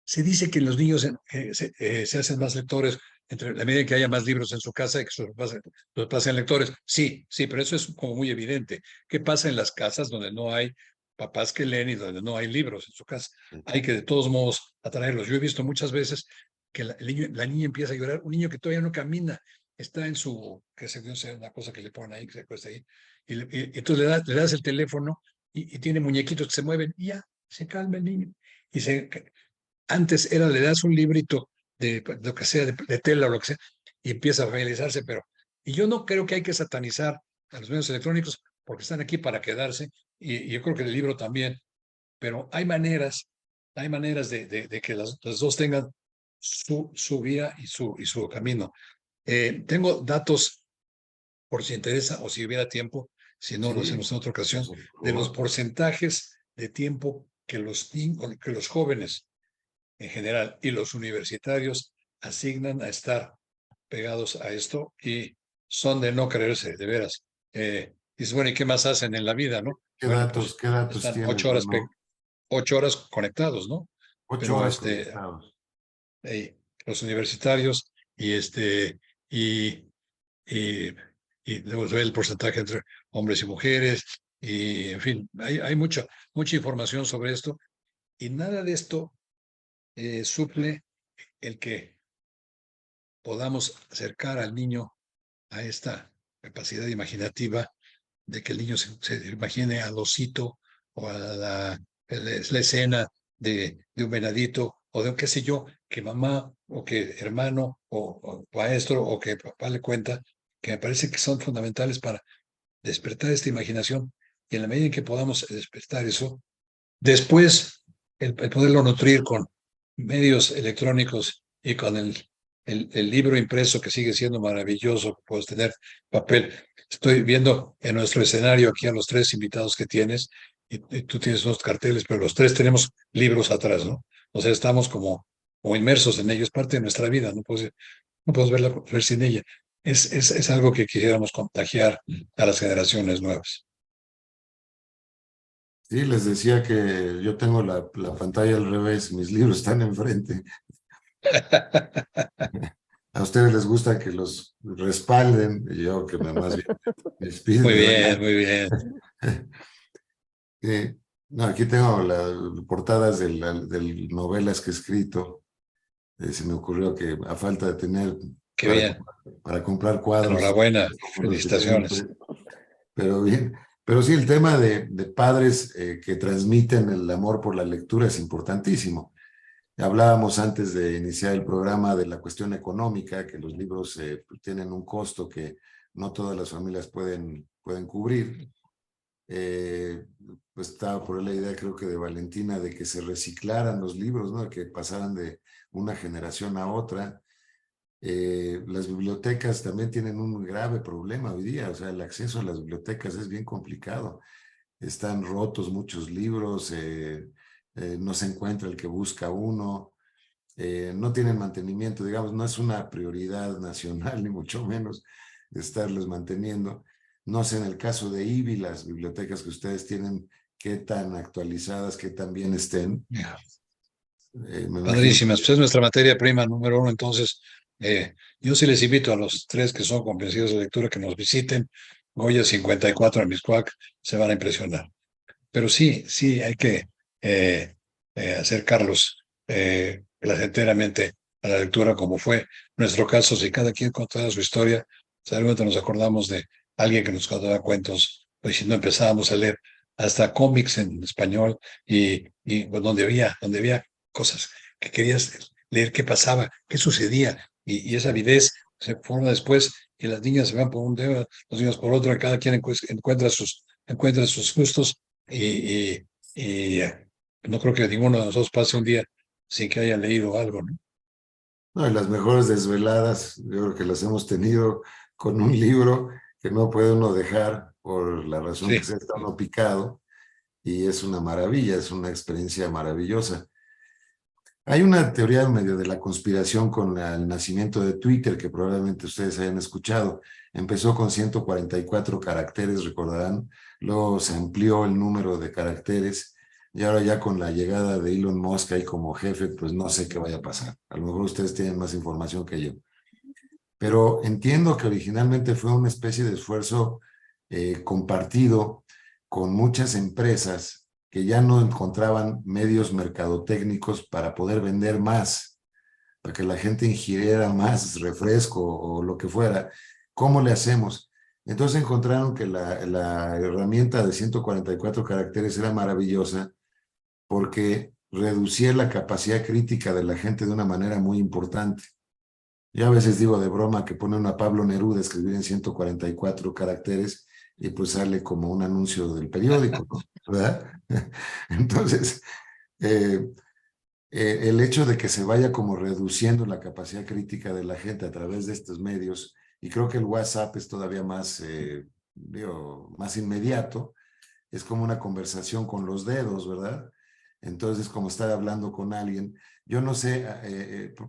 Se dice que los niños se hacen más lectores entre la medida que haya más libros en su casa y que los pasen lectores. Sí, pero eso es como muy evidente. ¿Qué pasa en las casas donde no hay papás que leen y donde no hay libros en su casa? Hay que de todos modos atraerlos. Yo he visto muchas veces que la niña empieza a llorar, un niño que todavía no camina, está en su, que se no sé, una cosa que le ponen ahí, que se acuesta ahí, y entonces le das el teléfono y tiene muñequitos que se mueven y ya, se calma el niño. Y Antes era, le das un librito de lo que sea, de tela o lo que sea, y empieza a familiarizarse, y yo no creo que hay que satanizar a los medios electrónicos porque están aquí para quedarse, y yo creo que el libro también, pero hay maneras de que las dos tengan su vía y su camino. Tengo datos, por si interesa o si hubiera tiempo, si no, lo Sí, hacemos en otra ocasión, por de los favor. porcentajes de tiempo que que los jóvenes en general y los universitarios asignan a estar pegados a esto, y son de no creerse, de veras. Dices, bueno, ¿y qué más hacen en la vida, no? Bueno, pues Qué datos están tienes? Bueno, 8 horas conectados, ¿no? 8 horas Pero conectados. los universitarios y, y, y luego se ve el porcentaje entre hombres y mujeres, y en fin, hay mucha información sobre esto, y nada de esto suple el que podamos acercar al niño a esta capacidad imaginativa de que el niño se imagine al osito o a la escena de un venadito o de un qué sé yo, que mamá o que hermano o maestro o que papá le cuenta, que me parece que son fundamentales para despertar esta imaginación, y en la medida en que podamos despertar eso, después el poderlo nutrir con medios electrónicos y con el libro impreso, que sigue siendo maravilloso, que puedes tener papel. Estoy viendo en nuestro escenario aquí a los tres invitados que tienes, y tú tienes unos carteles, pero los tres tenemos libros atrás, ¿no? O sea, estamos como inmersos en ellos, parte de nuestra vida, no puedes ver sin ella. Es algo que quisiéramos contagiar a las generaciones nuevas. Sí, les decía que yo tengo la pantalla al revés, mis libros están enfrente. A ustedes les gusta que los respalden, y yo que más bien me Muy despiden de bien, muy bien. No, aquí tengo las portadas de novelas que he escrito. Se me ocurrió que a falta de tener Qué bien. para comprar cuadros Enhorabuena. como los que tengo, Felicitaciones. pero bien. Pero sí, el tema de padres que transmiten el amor por la lectura es importantísimo. Hablábamos antes de iniciar el programa de la cuestión económica, que los libros tienen un costo que no todas las familias pueden cubrir. Pues estaba por la idea, creo que de Valentina, de que se reciclaran los libros, ¿no? Que pasaran de una generación a otra. Las bibliotecas también tienen un grave problema hoy día, o sea, el acceso a las bibliotecas es bien complicado. Están rotos muchos libros, no se encuentra el que busca uno, no tienen mantenimiento, digamos, no es una prioridad nacional, ni mucho menos estarles manteniendo. No sé, en el caso de IBI, las bibliotecas que ustedes tienen, qué tan actualizadas, qué tan bien estén. Me imagino Padrísimas. Pues es nuestra materia prima número 1. Entonces, yo sí les invito a los tres que son convencidos de lectura que nos visiten. Goya 54 en Miscuac, se van a impresionar. Pero sí, hay que acercarlos placenteramente a la lectura, como fue nuestro caso. Si cada quien contara su historia, seguramente nos acordamos de alguien que nos contaba cuentos, pues si no empezábamos a leer hasta cómics en español, y pues, donde había cosas que querías leer, qué pasaba, qué sucedía, y esa avidez se forma después, y las niñas se van por un dedo, los niños por otro, y cada quien encuentra sus gustos, y no creo que ninguno de nosotros pase un día sin que haya leído algo, ¿no? no, y las mejores desveladas, yo creo que las hemos tenido con un libro que no puede uno dejar por la razón que Sí, sea, está uno picado, y es una maravilla, es una experiencia maravillosa. Hay una teoría medio de la conspiración con el nacimiento de Twitter que probablemente ustedes hayan escuchado. Empezó con 144 caracteres, recordarán, luego se amplió el número de caracteres, y ahora ya con la llegada de Elon Musk ahí como jefe, pues no sé qué vaya a pasar. A lo mejor ustedes tienen más información que yo. Pero entiendo que originalmente fue una especie de esfuerzo compartido con muchas empresas que ya no encontraban medios mercadotécnicos para poder vender más, para que la gente ingiriera más refresco o lo que fuera. ¿Cómo le hacemos? Entonces encontraron que la herramienta de 144 caracteres era maravillosa porque reducía la capacidad crítica de la gente de una manera muy importante. Yo a veces digo de broma que ponen a Pablo Neruda a escribir en 144 caracteres y pues sale como un anuncio del periódico, ¿no? ¿Verdad? Entonces, el hecho de que se vaya como reduciendo la capacidad crítica de la gente a través de estos medios, y creo que el WhatsApp es todavía más, más inmediato, es como una conversación con los dedos, ¿verdad? Entonces, como estar hablando con alguien. Yo no sé,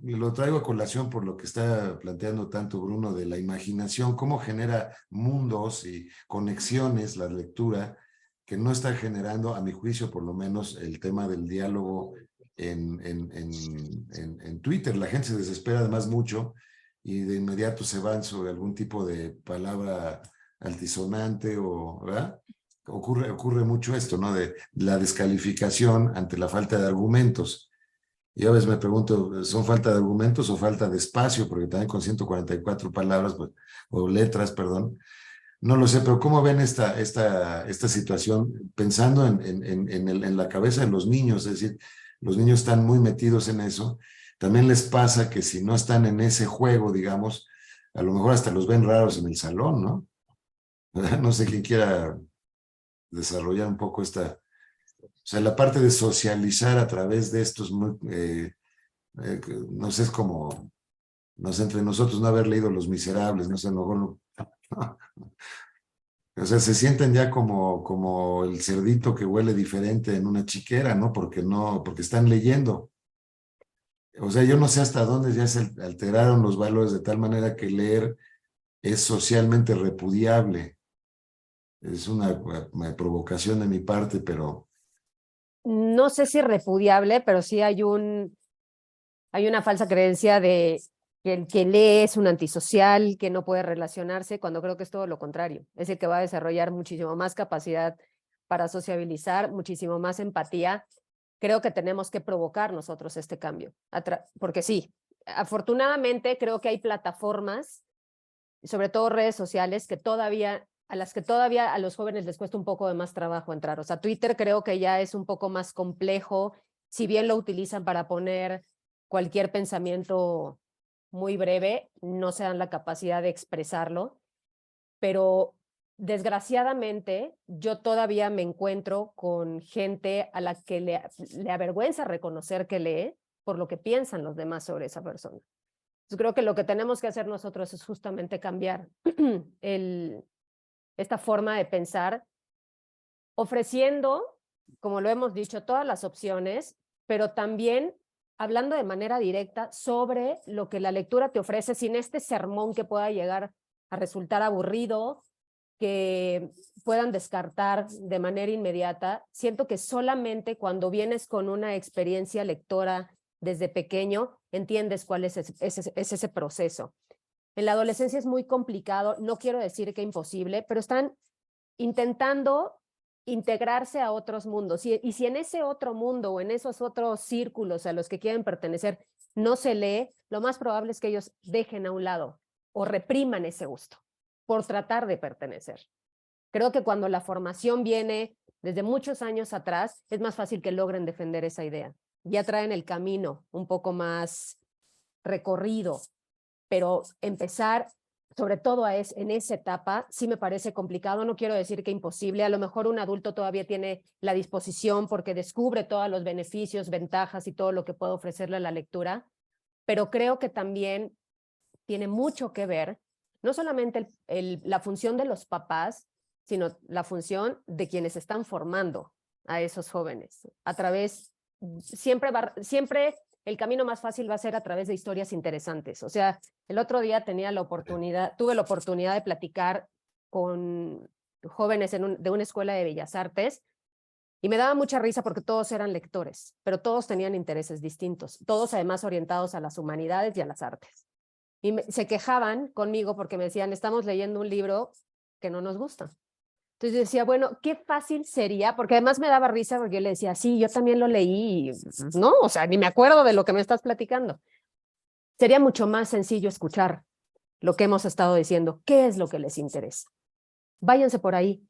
lo traigo a colación por lo que está planteando tanto Bruno de la imaginación, cómo genera mundos y conexiones la lectura, que no está generando, a mi juicio, por lo menos, el tema del diálogo en Twitter. La gente se desespera además mucho y de inmediato se van sobre algún tipo de palabra altisonante o, ¿verdad? Ocurre mucho esto, ¿no? De la descalificación ante la falta de argumentos. Y a veces me pregunto, ¿son falta de argumentos o falta de espacio? Porque también con 144 palabras, pues, o letras, perdón, no lo sé, pero ¿cómo ven esta situación pensando en la cabeza de los niños? Es decir, los niños están muy metidos en eso. También les pasa que si no están en ese juego, digamos, a lo mejor hasta los ven raros en el salón, ¿no? No sé quién quiera desarrollar un poco o sea, la parte de socializar a través de estos, no sé, es como, no sé, entre nosotros no haber leído Los Miserables, no sé, a lo mejor no. O sea, se sienten ya como el cerdito que huele diferente en una chiquera, ¿no? Porque están leyendo. O sea, yo no sé hasta dónde ya se alteraron los valores de tal manera que leer es socialmente repudiable. Es una provocación de mi parte, pero No sé si repudiable, pero sí hay una falsa creencia de que el que lee es un antisocial, que no puede relacionarse, cuando creo que es todo lo contrario. Es el que va a desarrollar muchísimo más capacidad para sociabilizar, muchísimo más empatía. Creo que tenemos que provocar nosotros este cambio. Porque sí, afortunadamente creo que hay plataformas, sobre todo redes sociales, a las que todavía a los jóvenes les cuesta un poco de más trabajo entrar. O sea, Twitter creo que ya es un poco más complejo, si bien lo utilizan para poner cualquier pensamiento muy breve, no se dan la capacidad de expresarlo, pero desgraciadamente yo todavía me encuentro con gente a la que le avergüenza reconocer que lee por lo que piensan los demás sobre esa persona. Yo creo que lo que tenemos que hacer nosotros es justamente cambiar esta forma de pensar, ofreciendo, como lo hemos dicho, todas las opciones, pero también hablando de manera directa sobre lo que la lectura te ofrece, sin este sermón que pueda llegar a resultar aburrido, que puedan descartar de manera inmediata. Siento que solamente cuando vienes con una experiencia lectora desde pequeño, entiendes cuál es ese proceso. En la adolescencia es muy complicado, no quiero decir que imposible, pero están intentando integrarse a otros mundos. Y si en ese otro mundo o en esos otros círculos a los que quieren pertenecer no se lee, lo más probable es que ellos dejen a un lado o repriman ese gusto por tratar de pertenecer. Creo que cuando la formación viene desde muchos años atrás, es más fácil que logren defender esa idea. Ya traen el camino un poco más recorrido, pero empezar, sobre todo en esa etapa, sí me parece complicado. No quiero decir que imposible. A lo mejor un adulto todavía tiene la disposición porque descubre todos los beneficios, ventajas y todo lo que puede ofrecerle a la lectura, pero creo que también tiene mucho que ver, no solamente la función de los papás, sino la función de quienes están formando a esos jóvenes. Siempre el camino más fácil va a ser a través de historias interesantes. O sea, el otro día tuve la oportunidad de platicar con jóvenes de una escuela de Bellas Artes y me daba mucha risa porque todos eran lectores, pero todos tenían intereses distintos, todos además orientados a las humanidades y a las artes. Y se quejaban conmigo porque me decían, estamos leyendo un libro que no nos gusta. Entonces yo decía, bueno, qué fácil sería, porque además me daba risa porque yo le decía, sí, yo también lo leí, no, o sea, ni me acuerdo de lo que me estás platicando. Sería mucho más sencillo escuchar lo que hemos estado diciendo, qué es lo que les interesa. Váyanse por ahí,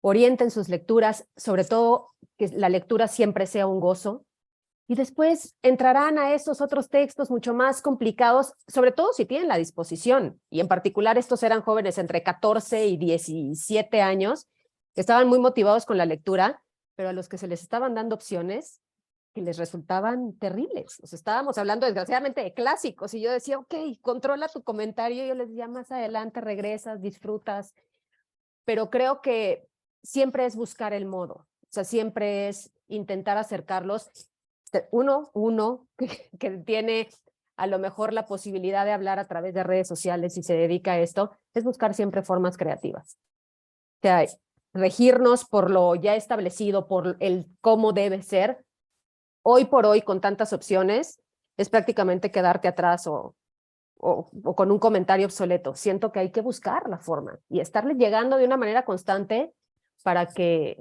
orienten sus lecturas, sobre todo que la lectura siempre sea un gozo, y después entrarán a esos otros textos mucho más complicados, sobre todo si tienen la disposición. Y en particular estos eran jóvenes entre 14 y 17 años, que estaban muy motivados con la lectura, pero a los que se les estaban dando opciones que les resultaban terribles. O sea, estábamos hablando desgraciadamente de clásicos y yo decía, ok, controla tu comentario. Yo les decía, más adelante regresas, disfrutas. Pero creo que siempre es buscar el modo. O sea, siempre es intentar acercarlos. Uno que tiene a lo mejor la posibilidad de hablar a través de redes sociales y se dedica a esto, es buscar siempre formas creativas. O sea, regirnos por lo ya establecido, por el cómo debe ser. Hoy por hoy, con tantas opciones, es prácticamente quedarte atrás o con un comentario obsoleto. Siento que hay que buscar la forma y estarle llegando de una manera constante para que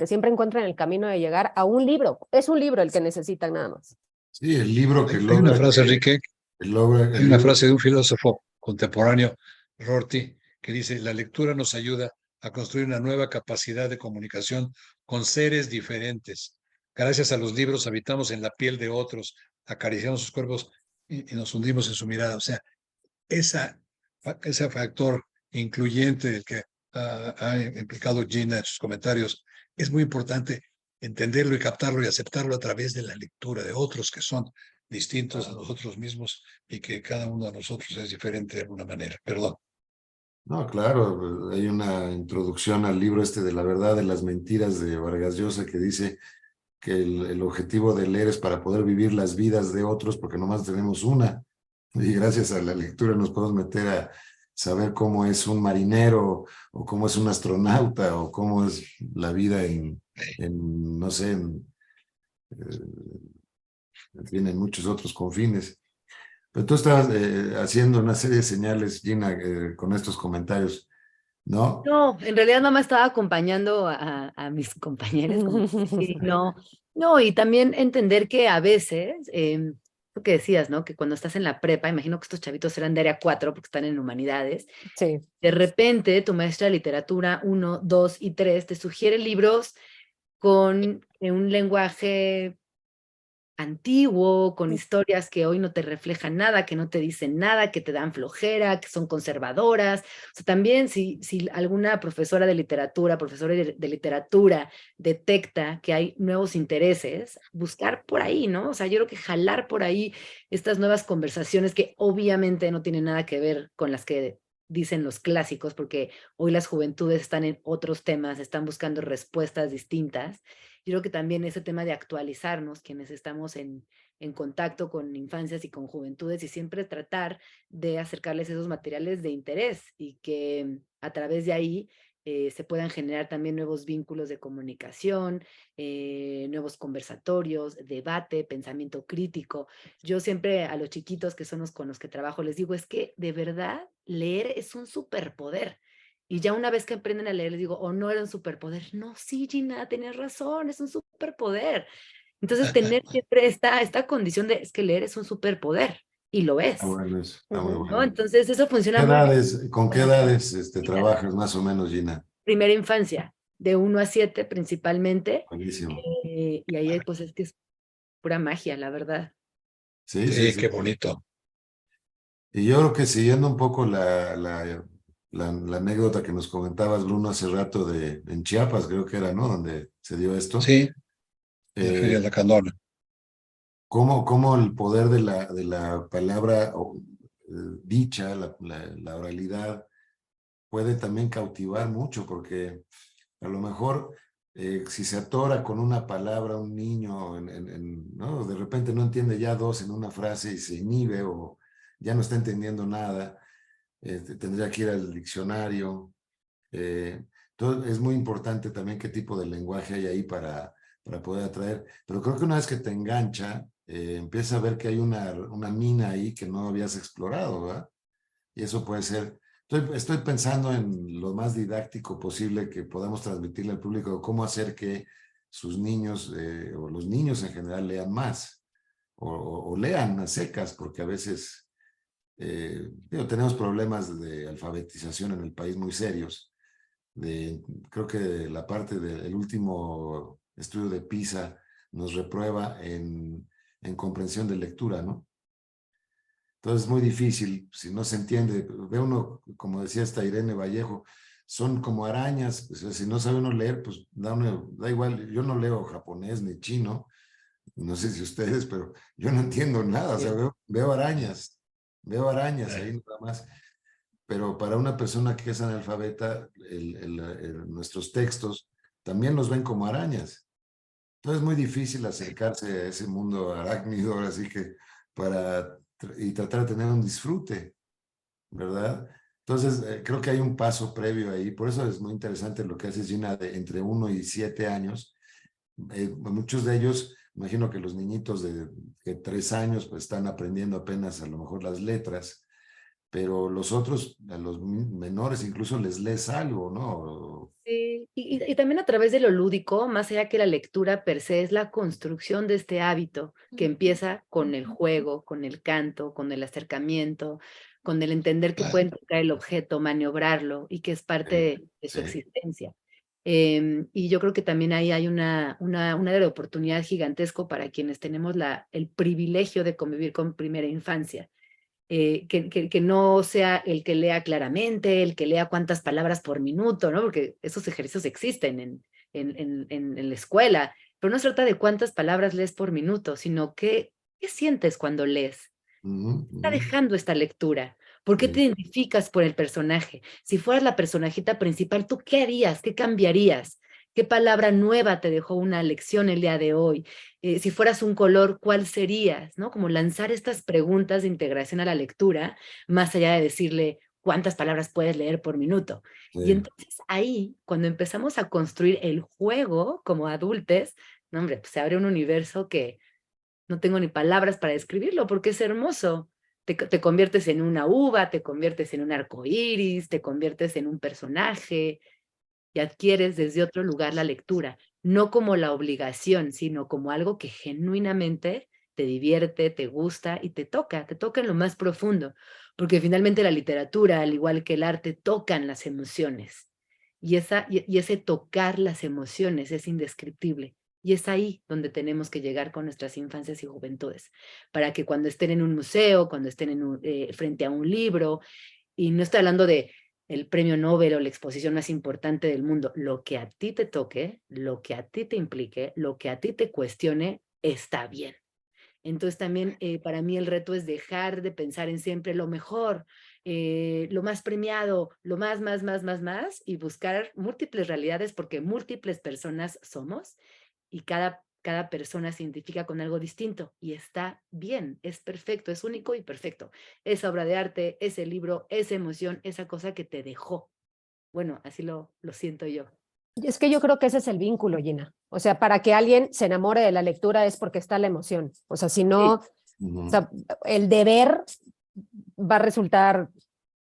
siempre encuentren el camino de llegar a un libro. Es un libro el que necesitan nada más. Sí, el libro que Hay una logra frase, Enrique, el hay una libro. frase de un filósofo contemporáneo, Rorty, que dice, la lectura nos ayuda a construir una nueva capacidad de comunicación con seres diferentes. Gracias a los libros habitamos en la piel de otros, acariciamos sus cuerpos y nos hundimos en su mirada. O sea, ese factor incluyente del que ha implicado Gina en sus comentarios es muy importante entenderlo y captarlo y aceptarlo a través de la lectura de otros que son distintos a nosotros mismos y que cada uno de nosotros es diferente de alguna manera. Perdón. No, claro, hay una introducción al libro este de La verdad de las mentiras de Vargas Llosa que dice que el objetivo de leer es para poder vivir las vidas de otros porque nomás tenemos una. Y gracias a la lectura nos podemos meter a saber cómo es un marinero o cómo es un astronauta o cómo es la vida no sé, en muchos otros confines. Pero tú estabas haciendo una serie de señales, Gina, con estos comentarios, ¿no? No, en realidad nada más estaba acompañando a mis compañeros. Sí, no, no, y también entender que a veces, lo que decías, ¿no? Que cuando estás en la prepa, imagino que estos chavitos eran de área 4 porque están en humanidades, Sí. de repente tu maestra de literatura 1, 2 y 3 te sugiere libros con un lenguaje antiguo, con historias que hoy no te reflejan nada, que no te dicen nada, que te dan flojera, que son conservadoras. O sea, también si alguna profesora de literatura, profesora de literatura detecta que hay nuevos intereses, buscar por ahí, ¿no? O sea, yo creo que jalar por ahí estas nuevas conversaciones que obviamente no tienen nada que ver con las que dicen los clásicos, porque hoy las juventudes están en otros temas, están buscando respuestas distintas. Yo creo que también ese tema de actualizarnos, quienes estamos en contacto con infancias y con juventudes, y siempre tratar de acercarles esos materiales de interés y que a través de ahí se puedan generar también nuevos vínculos de comunicación, nuevos conversatorios, debate, pensamiento crítico. Yo siempre a los chiquitos que son los con los que trabajo les digo, es que de verdad leer es un superpoder. Y ya una vez que aprenden a leer, les digo, oh, no era un superpoder. No, sí, Gina, tenías razón, es un superpoder. Entonces, tener siempre esta condición de, es que leer es un superpoder, y lo es, Está bueno eso, está muy Ujú. ¿no? bueno. Entonces, eso funciona ¿Qué muy bien edades, con qué con las edades chiquitas. trabajas más o menos, Gina? Primera infancia, de 1 a 7 principalmente, Buenísimo. y ahí pues es que es pura magia, la verdad. Sí, sí, Sí, sí. qué bonito. Y yo creo que siguiendo un poco la anécdota que nos comentabas, Bruno, hace rato en Chiapas, creo que era, ¿no? Donde se dio esto. Sí, en la Feria de Eh, la Candona. cómo el poder de la palabra dicha, la oralidad, puede también cautivar mucho, porque a lo mejor si se atora con una palabra un niño, ¿no? De repente no entiende ya dos en una frase y se inhibe o ya no está entendiendo nada, tendría que ir al diccionario. Entonces es muy importante también qué tipo de lenguaje hay ahí para poder atraer. Pero creo que una vez que te engancha, empieza a ver que hay una mina ahí que no habías explorado, ¿verdad? Y eso puede ser. Estoy pensando en lo más didáctico posible que podamos transmitirle al público, cómo hacer que sus niños o los niños en general lean más o lean a secas, porque a veces tenemos problemas de alfabetización en el país muy serios. Creo que la parte del último estudio de PISA nos reprueba en comprensión de lectura, ¿no? Entonces es muy difícil, si no se entiende. Ve uno, como decía esta Irene Vallejo, son como arañas, o sea, si no sabe uno leer, pues da igual, yo no leo japonés ni chino, no sé si ustedes, pero yo no entiendo nada, o sea, veo arañas ahí nada más. Pero para una persona que es analfabeta, nuestros textos también los ven como arañas. Entonces es muy difícil acercarse a ese mundo arácnido, ahora sí que y tratar de tener un disfrute, ¿verdad? Entonces creo que hay un paso previo ahí, por eso es muy interesante lo que hace Gina de entre 1 y 7 años. Muchos de ellos, imagino que los niñitos de 3 años pues están aprendiendo apenas a lo mejor las letras, pero los otros, a los menores incluso les lees algo, ¿no? Y también a través de lo lúdico, más allá que la lectura per se, es la construcción de este hábito que empieza con el juego, con el canto, con el acercamiento, con el entender que pueden tocar el objeto, maniobrarlo y que es parte de su existencia. Y yo creo que también ahí hay una de oportunidad gigantesco para quienes tenemos el privilegio de convivir con primera infancia. Que no sea el que lea claramente, el que lea cuántas palabras por minuto, ¿no? Porque esos ejercicios existen en la escuela, pero no se trata de cuántas palabras lees por minuto, sino qué sientes cuando lees. ¿Qué está dejando esta lectura? ¿Por qué te identificas por el personaje? Si fueras la personajita principal, ¿tú qué harías? ¿Qué cambiarías? ¿Qué palabra nueva te dejó una lección el día de hoy? Si fueras un color, ¿cuál serías? ¿No? Como lanzar estas preguntas de integración a la lectura, más allá de decirle cuántas palabras puedes leer por minuto. Y entonces ahí, cuando empezamos a construir el juego como adultos, no, hombre, pues se abre un universo que no tengo ni palabras para describirlo porque es hermoso. Te conviertes en una uva, te conviertes en un arco iris, te conviertes en un personaje y adquieres desde otro lugar la lectura, no como la obligación, sino como algo que genuinamente te divierte, te gusta y te toca en lo más profundo, porque finalmente la literatura, al igual que el arte, tocan las emociones y ese tocar las emociones es indescriptible. Y es ahí donde tenemos que llegar con nuestras infancias y juventudes, para que cuando estén en un museo, cuando estén frente a un libro, y no estoy hablando de el premio Nobel o la exposición más importante del mundo, lo que a ti te toque, lo que a ti te implique, lo que a ti te cuestione, está bien. Entonces también para mí el reto es dejar de pensar en siempre lo mejor, lo más premiado, lo más, y buscar múltiples realidades porque múltiples personas somos y cada persona se identifica con algo distinto y está bien, es perfecto, es único y perfecto. Esa obra de arte, ese libro, esa emoción, esa cosa que te dejó. Bueno, así lo siento yo. Es que yo creo que ese es el vínculo, Gina. O sea, para que alguien se enamore de la lectura es porque está la emoción. O sea, si no, o sea, el deber va a resultar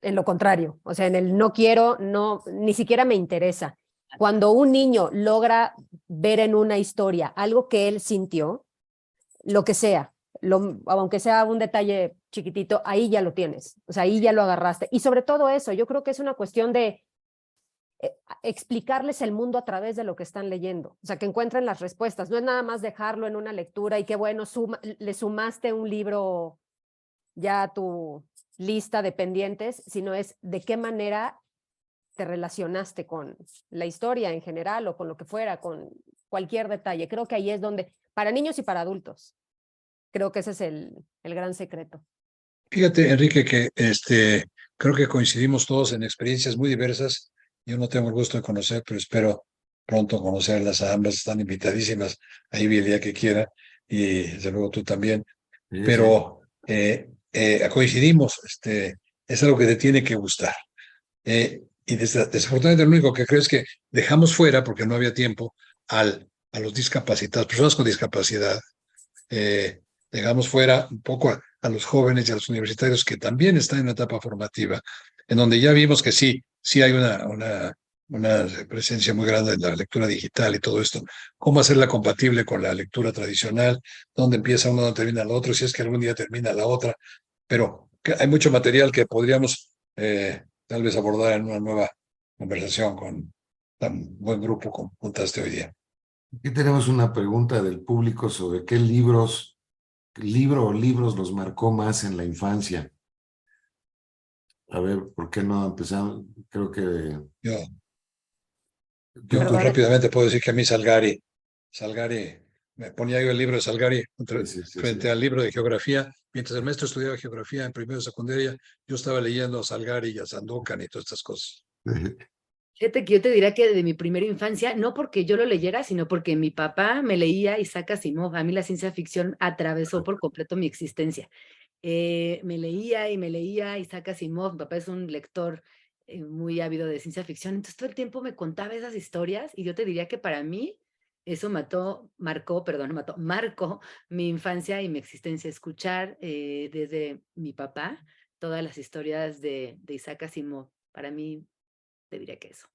en lo contrario. O sea, en el no quiero, no, ni siquiera me interesa. Cuando un niño logra ver en una historia algo que él sintió, lo que sea, aunque sea un detalle chiquitito, ahí ya lo tienes. O sea, ahí ya lo agarraste. Y sobre todo eso, yo creo que es una cuestión de explicarles el mundo a través de lo que están leyendo, o sea, que encuentren las respuestas, no es nada más dejarlo en una lectura y que bueno, le sumaste un libro ya a tu lista de pendientes, sino es de qué manera te relacionaste con la historia en general o con lo que fuera, con cualquier detalle. Creo que ahí es donde, para niños y para adultos, creo que ese es el gran secreto. Fíjate, Enrique, que creo que coincidimos todos en experiencias muy diversas. Yo no tengo el gusto de conocer, pero espero pronto conocerlas a ambas. Están invitadísimas ahí el día que quiera y desde luego tú también. Pero coincidimos, es algo que te tiene que gustar. Y desafortunadamente lo único que creo es que dejamos fuera, porque no había tiempo, a los discapacitados, personas con discapacidad. Dejamos fuera un poco a los jóvenes y a los universitarios que también están en una etapa formativa, en donde ya vimos que sí hay una presencia muy grande de la lectura digital y todo esto. ¿Cómo hacerla compatible con la lectura tradicional? ¿Dónde empieza uno, dónde termina la otra? Si es que algún día termina la otra. Pero hay mucho material que podríamos tal vez abordar en una nueva conversación con tan buen grupo como juntaste hoy día. Aquí tenemos una pregunta del público sobre qué libro o libros los marcó más en la infancia. A ver, ¿por qué no empezamos? Creo que Yo, tú, yo tú, pues Perdón, rápidamente puedo decir que a mí Salgari, me ponía yo el libro de Salgari sí, sí, sí, sí. frente al libro de geografía. Mientras el maestro estudiaba geografía en primero de secundaria, yo estaba leyendo a Salgari y a Sandokan y todas estas cosas. Fíjate que yo te diría que de mi primera infancia, no porque yo lo leyera, sino porque mi papá me leía Isaac Asimov. A mí la ciencia ficción atravesó por completo mi existencia. Me leía Isaac Asimov. Mi papá es un lector muy ávido de ciencia ficción. Entonces todo el tiempo me contaba esas historias y yo te diría que para mí eso marcó mi infancia y mi existencia. Escuchar desde mi papá todas las historias de Isaac Asimov. Para mí, te diría que eso.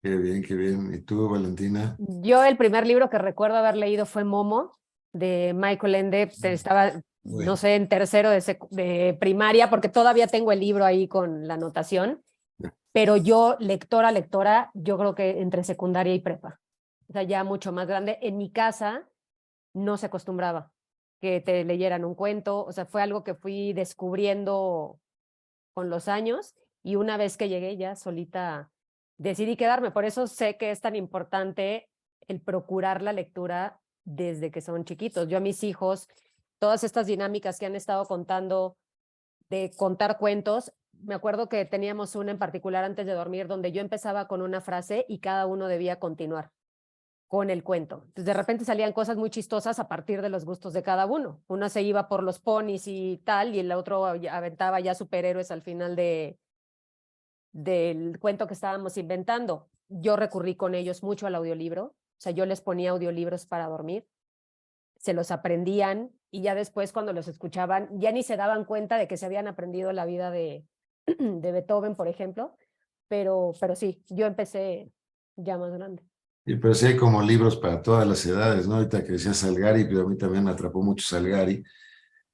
Qué bien, qué bien. ¿Y tú, Valentina? yo el primer libro que recuerdo haber leído fue Momo, de Michael Ende. Estaba, Muy no bien. sé, en tercero de primaria, porque todavía tengo el libro ahí con la anotación, pero yo, lectora, yo creo que entre secundaria y prepa. O sea, ya mucho más grande. En mi casa no se acostumbraba que te leyeran un cuento, o sea, fue algo que fui descubriendo con los años y una vez que llegué ya solita decidí quedarme. Por eso sé que es tan importante el procurar la lectura desde que son chiquitos. Yo a mis hijos, todas estas dinámicas que han estado contando de contar cuentos, me acuerdo que teníamos una en particular antes de dormir donde yo empezaba con una frase y cada uno debía continuar con el cuento. Entonces, de repente salían cosas muy chistosas a partir de los gustos de cada uno. Uno se iba por los ponis y tal, y el otro aventaba ya superhéroes al final del cuento que estábamos inventando. Yo recurrí con ellos mucho al audiolibro, o sea, yo les ponía audiolibros para dormir, se los aprendían y ya después cuando los escuchaban ya ni se daban cuenta de que se habían aprendido la vida de Beethoven, por ejemplo, pero sí, yo empecé ya más grande. Y pero sí hay como libros para todas las edades, ¿no? Ahorita que decía Salgari, pero a mí también me atrapó mucho Salgari.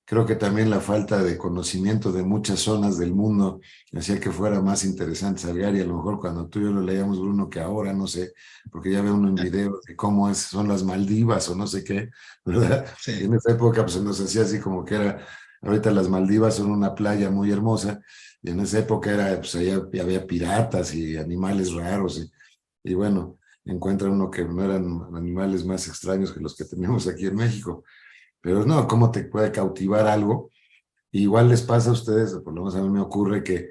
Creo que también la falta de conocimiento de muchas zonas del mundo hacía que fuera más interesante Salgari. A lo mejor cuando tú y yo lo leíamos, Bruno, que ahora no sé, porque ya veo uno en video de cómo son las Maldivas o no sé qué, ¿verdad? Y Sí. en esa época pues se nos hacía así como que era, ahorita las Maldivas son una playa muy hermosa, y en esa época era, pues allá había piratas y animales raros, y bueno, encuentra uno que no eran animales más extraños que los que tenemos aquí en México. Pero no, ¿cómo te puede cautivar algo? Igual les pasa a ustedes, por lo menos a mí me ocurre que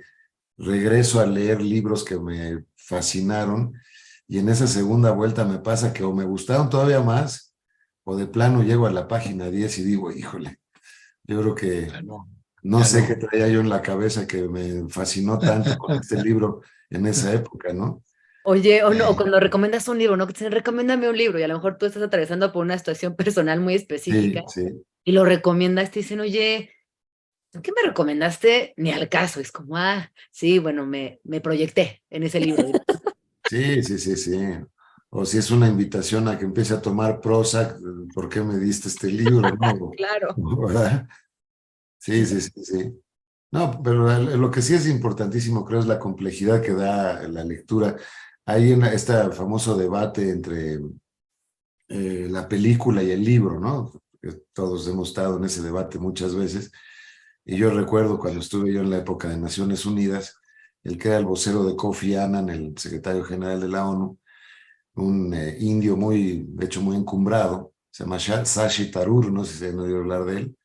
regreso a leer libros que me fascinaron y en esa segunda vuelta me pasa que o me gustaron todavía más o de plano llego a la página 10 y digo, híjole, yo creo que Ya no, no ya sé qué no. traía yo en la cabeza que me fascinó tanto con este libro en esa época, ¿no? Oye, o, no, o Sí, cuando recomiendas un libro, ¿no? Que te dicen, recomiéndame un libro y a lo mejor tú estás atravesando por una situación personal muy específica Sí, sí. y lo recomiendas, te dicen, oye, ¿qué me recomendaste? Ni al caso, es como, sí, bueno, me proyecté en ese libro. Sí, sí, sí, sí. O si es una invitación a que empiece a tomar Prozac, ¿por qué me diste este libro? No, Claro. ¿verdad? Sí, sí, sí, sí. No, pero lo que sí es importantísimo, creo, es la complejidad que da la lectura. Hay este famoso debate entre la película y el libro, ¿no? Que todos hemos estado en ese debate muchas veces. Y yo recuerdo cuando estuve yo en la época de Naciones Unidas, el que era el vocero de Kofi Annan, el secretario general de la ONU, un indio muy, de hecho, muy encumbrado, se llama Sashi Tharoor, no sé si han oído hablar de él.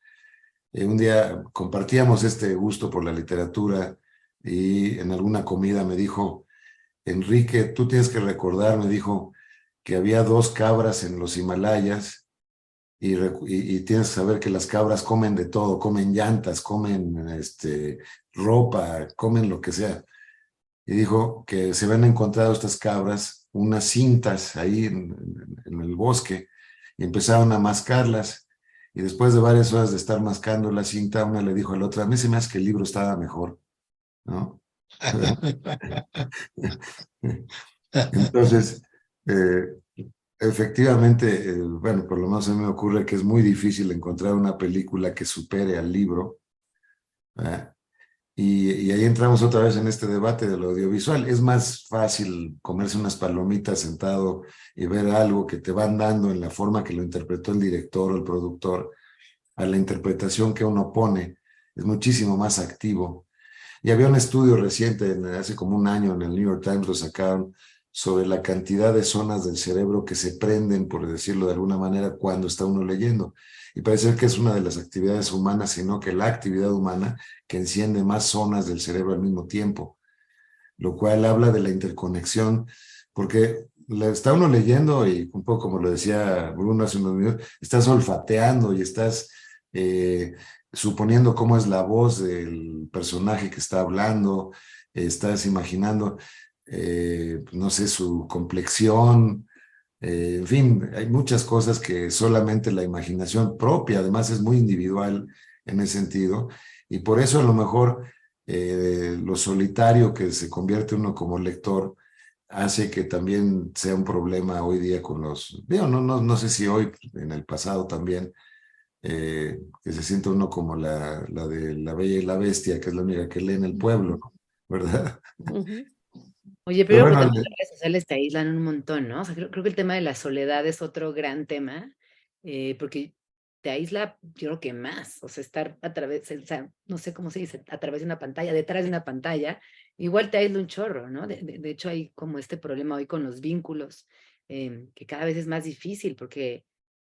Un día compartíamos este gusto por la literatura y en alguna comida me dijo, Enrique, tú tienes que recordar, me dijo, que había dos cabras en los Himalayas y tienes que saber que las cabras comen de todo, comen llantas, comen ropa, comen lo que sea. Y dijo que se habían encontrado estas cabras, unas cintas ahí en el bosque, y empezaron a mascarlas. Y después de varias horas de estar mascando la cinta, una le dijo a la otra, a mí se me hace que el libro estaba mejor, ¿no? Entonces, eh, efectivamente, bueno, por lo menos a mí me ocurre que es muy difícil encontrar una película que supere al libro, ¿verdad? Y ahí entramos otra vez en este debate de lo audiovisual. Es más fácil comerse unas palomitas sentado y ver algo que te van dando en la forma que lo interpretó el director o el productor a la interpretación que uno pone. Es muchísimo más activo. Y había un estudio reciente, hace como un año, en el New York Times lo sacaron, sobre la cantidad de zonas del cerebro que se prenden, por decirlo de alguna manera, cuando está uno leyendo. Y parece que es una de las actividades humanas, sino que la actividad humana que enciende más zonas del cerebro al mismo tiempo, lo cual habla de la interconexión, porque está uno leyendo y un poco como lo decía Bruno hace unos minutos, estás olfateando y estás suponiendo cómo es la voz del personaje que está hablando, estás imaginando, no sé, su complexión, en fin, hay muchas cosas que solamente la imaginación propia, además es muy individual en ese sentido, y por eso a lo mejor lo solitario que se convierte uno como lector hace que también sea un problema hoy día con los, digo, no sé si hoy, en el pasado también, que se siente uno como la de La Bella y la Bestia, que es la única que lee en el pueblo, ¿verdad? Ujú. Oye, Pero pero pues bueno, también las redes sociales te aíslan un montón, ¿no? O sea, creo que el tema de la soledad es otro gran tema, porque te aísla, yo creo que más, o sea, estar a través, o sea, no sé cómo se dice, a través de una pantalla, detrás de una pantalla, igual te aísla un chorro, ¿no? De hecho, hay como este problema hoy con los vínculos, que cada vez es más difícil porque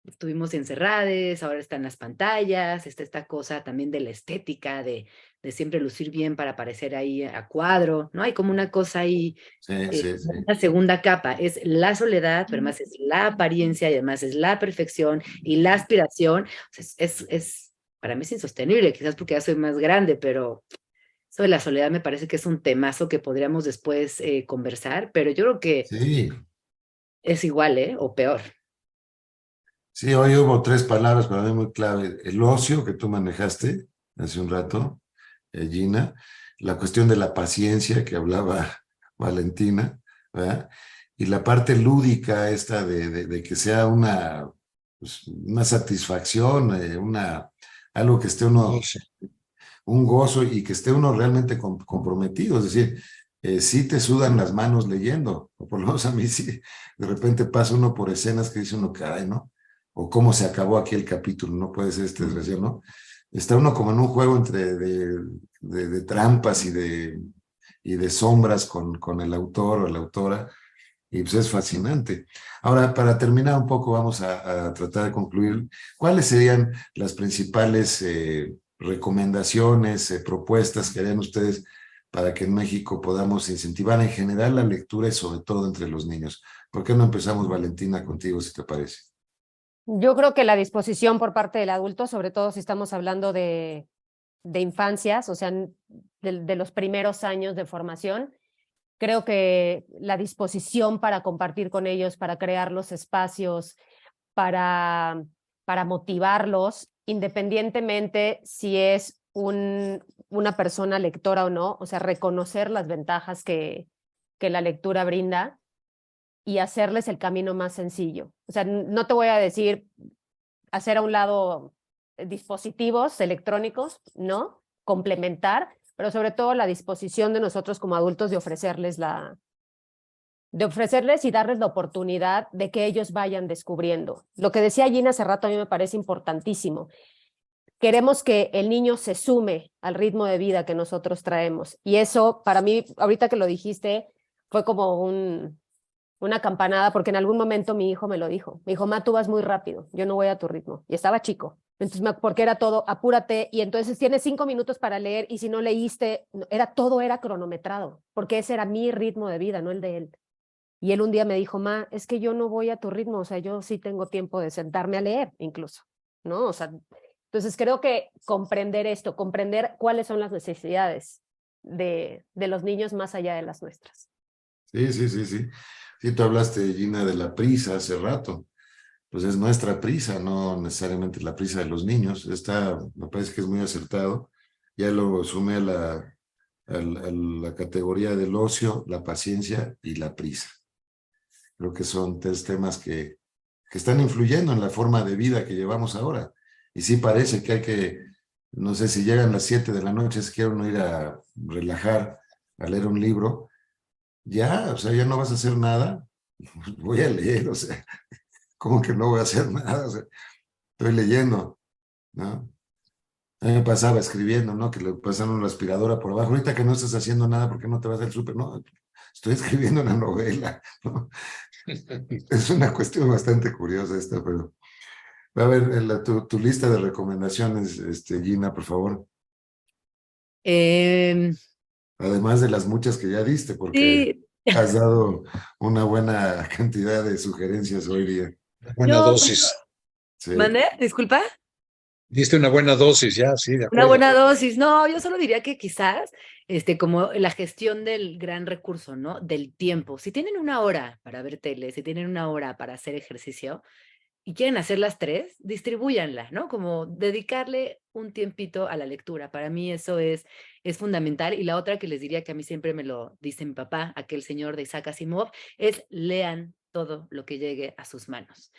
estuvimos encerrados, ahora están las pantallas, está esta cosa también de la estética, de siempre lucir bien para aparecer ahí a cuadro, ¿no? Hay como una cosa ahí, sí, sí, sí. una segunda capa, es la soledad, pero además es la apariencia y además es la perfección y la aspiración. O sea, para mí es insostenible, quizás porque ya soy más grande, pero eso de la soledad me parece que es un temazo que podríamos después conversar, pero yo creo que Sí, es igual, ¿eh? O peor. sí, hoy hubo tres palabras para mí muy clave. El ocio que tú manejaste hace un rato, Gina, la cuestión de la paciencia que hablaba Valentina, ¿verdad? Y la parte lúdica esta de que sea pues, una satisfacción, algo que esté Oh, uno, sí. un gozo y que esté uno realmente comprometido. Es decir, sí te sudan las manos leyendo, o por lo menos a mí sí, de repente pasa uno por escenas que dice uno, caray, ¿no? O cómo se acabó aquí el capítulo, no puede ser este desgraciado, ¿no? Está uno como en un juego entre de trampas y de sombras con el autor o la autora, y pues es fascinante. Ahora, para terminar un poco, vamos a tratar de concluir. ¿Cuáles serían las principales recomendaciones, propuestas que harían ustedes para que en México podamos incentivar en general la lectura y sobre todo entre los niños? ¿Por qué no empezamos, Valentina, contigo, si te parece? Yo creo que la disposición por parte del adulto, sobre todo si estamos hablando de infancias, o sea, de los primeros años de formación, creo que la disposición para compartir con ellos, para crear los espacios, para, para motivarlos, independientemente si es una persona lectora o no, o sea, reconocer las ventajas que la lectura brinda y hacerles el camino más sencillo. O sea, no te voy a decir hacer a un lado dispositivos electrónicos, ¿no? Complementar, pero sobre todo la disposición de nosotros como adultos de ofrecerles y darles la oportunidad de que ellos vayan descubriendo. Lo que decía Gina hace rato a mí me parece importantísimo. Queremos que el niño se sume al ritmo de vida que nosotros traemos. Y eso, para mí, ahorita que lo dijiste, fue como una campanada, porque en algún momento mi hijo me lo dijo. Me dijo, Ma, tú vas muy rápido, yo no voy a tu ritmo. Y estaba chico. Entonces, porque era todo, apúrate, y entonces tienes 5 minutos para leer, y si no leíste, todo era cronometrado, porque ese era mi ritmo de vida, no el de él. Y él un día me dijo, Ma, es que yo no voy a tu ritmo, o sea, yo sí tengo tiempo de sentarme a leer, incluso, ¿no? O sea, entonces creo que comprender esto, comprender cuáles son las necesidades de los niños más allá de las nuestras. Sí, sí, sí, sí. Sí, tú hablaste, Gina, de la prisa hace rato. Pues es nuestra prisa, no necesariamente la prisa de los niños. Me parece que es muy acertado. Ya lo sumé a la categoría del ocio, la paciencia y la prisa. Creo que son tres temas que están influyendo en la forma de vida que llevamos ahora. Y sí parece que hay que No sé si llegan las 7 de la noche, si quiero uno ir a relajar, a leer un libro, ya, o sea, ya no vas a hacer nada, voy a leer, o sea, ¿cómo que no voy a hacer nada? O sea, estoy leyendo, ¿no? A mí me pasaba escribiendo, ¿no? Que le pasan una aspiradora por abajo. Ahorita que no estás haciendo nada, ¿por qué no te vas al súper? No, estoy escribiendo una novela, ¿no? Es una cuestión bastante curiosa esta, pero... A ver, tu lista de recomendaciones, Gina, por favor. Em, Además de las muchas que ya diste, porque sí, has dado una buena cantidad de sugerencias hoy día. Buena no, dosis. Sí, ¿mandé? Disculpa. Diste una buena dosis, ya, sí, de Una acuerdo. buena dosis. No, yo solo diría que quizás, como la gestión del gran recurso, ¿no? Del tiempo. Si tienen una hora para ver tele, si tienen una hora para hacer ejercicio y quieren hacer las tres, distribúyanla, ¿no? Como dedicarle un tiempito a la lectura. Para mí eso es fundamental. Y la otra que les diría que a mí siempre me lo dice mi papá, aquel señor de Isaac Asimov, es lean todo lo que llegue a sus manos.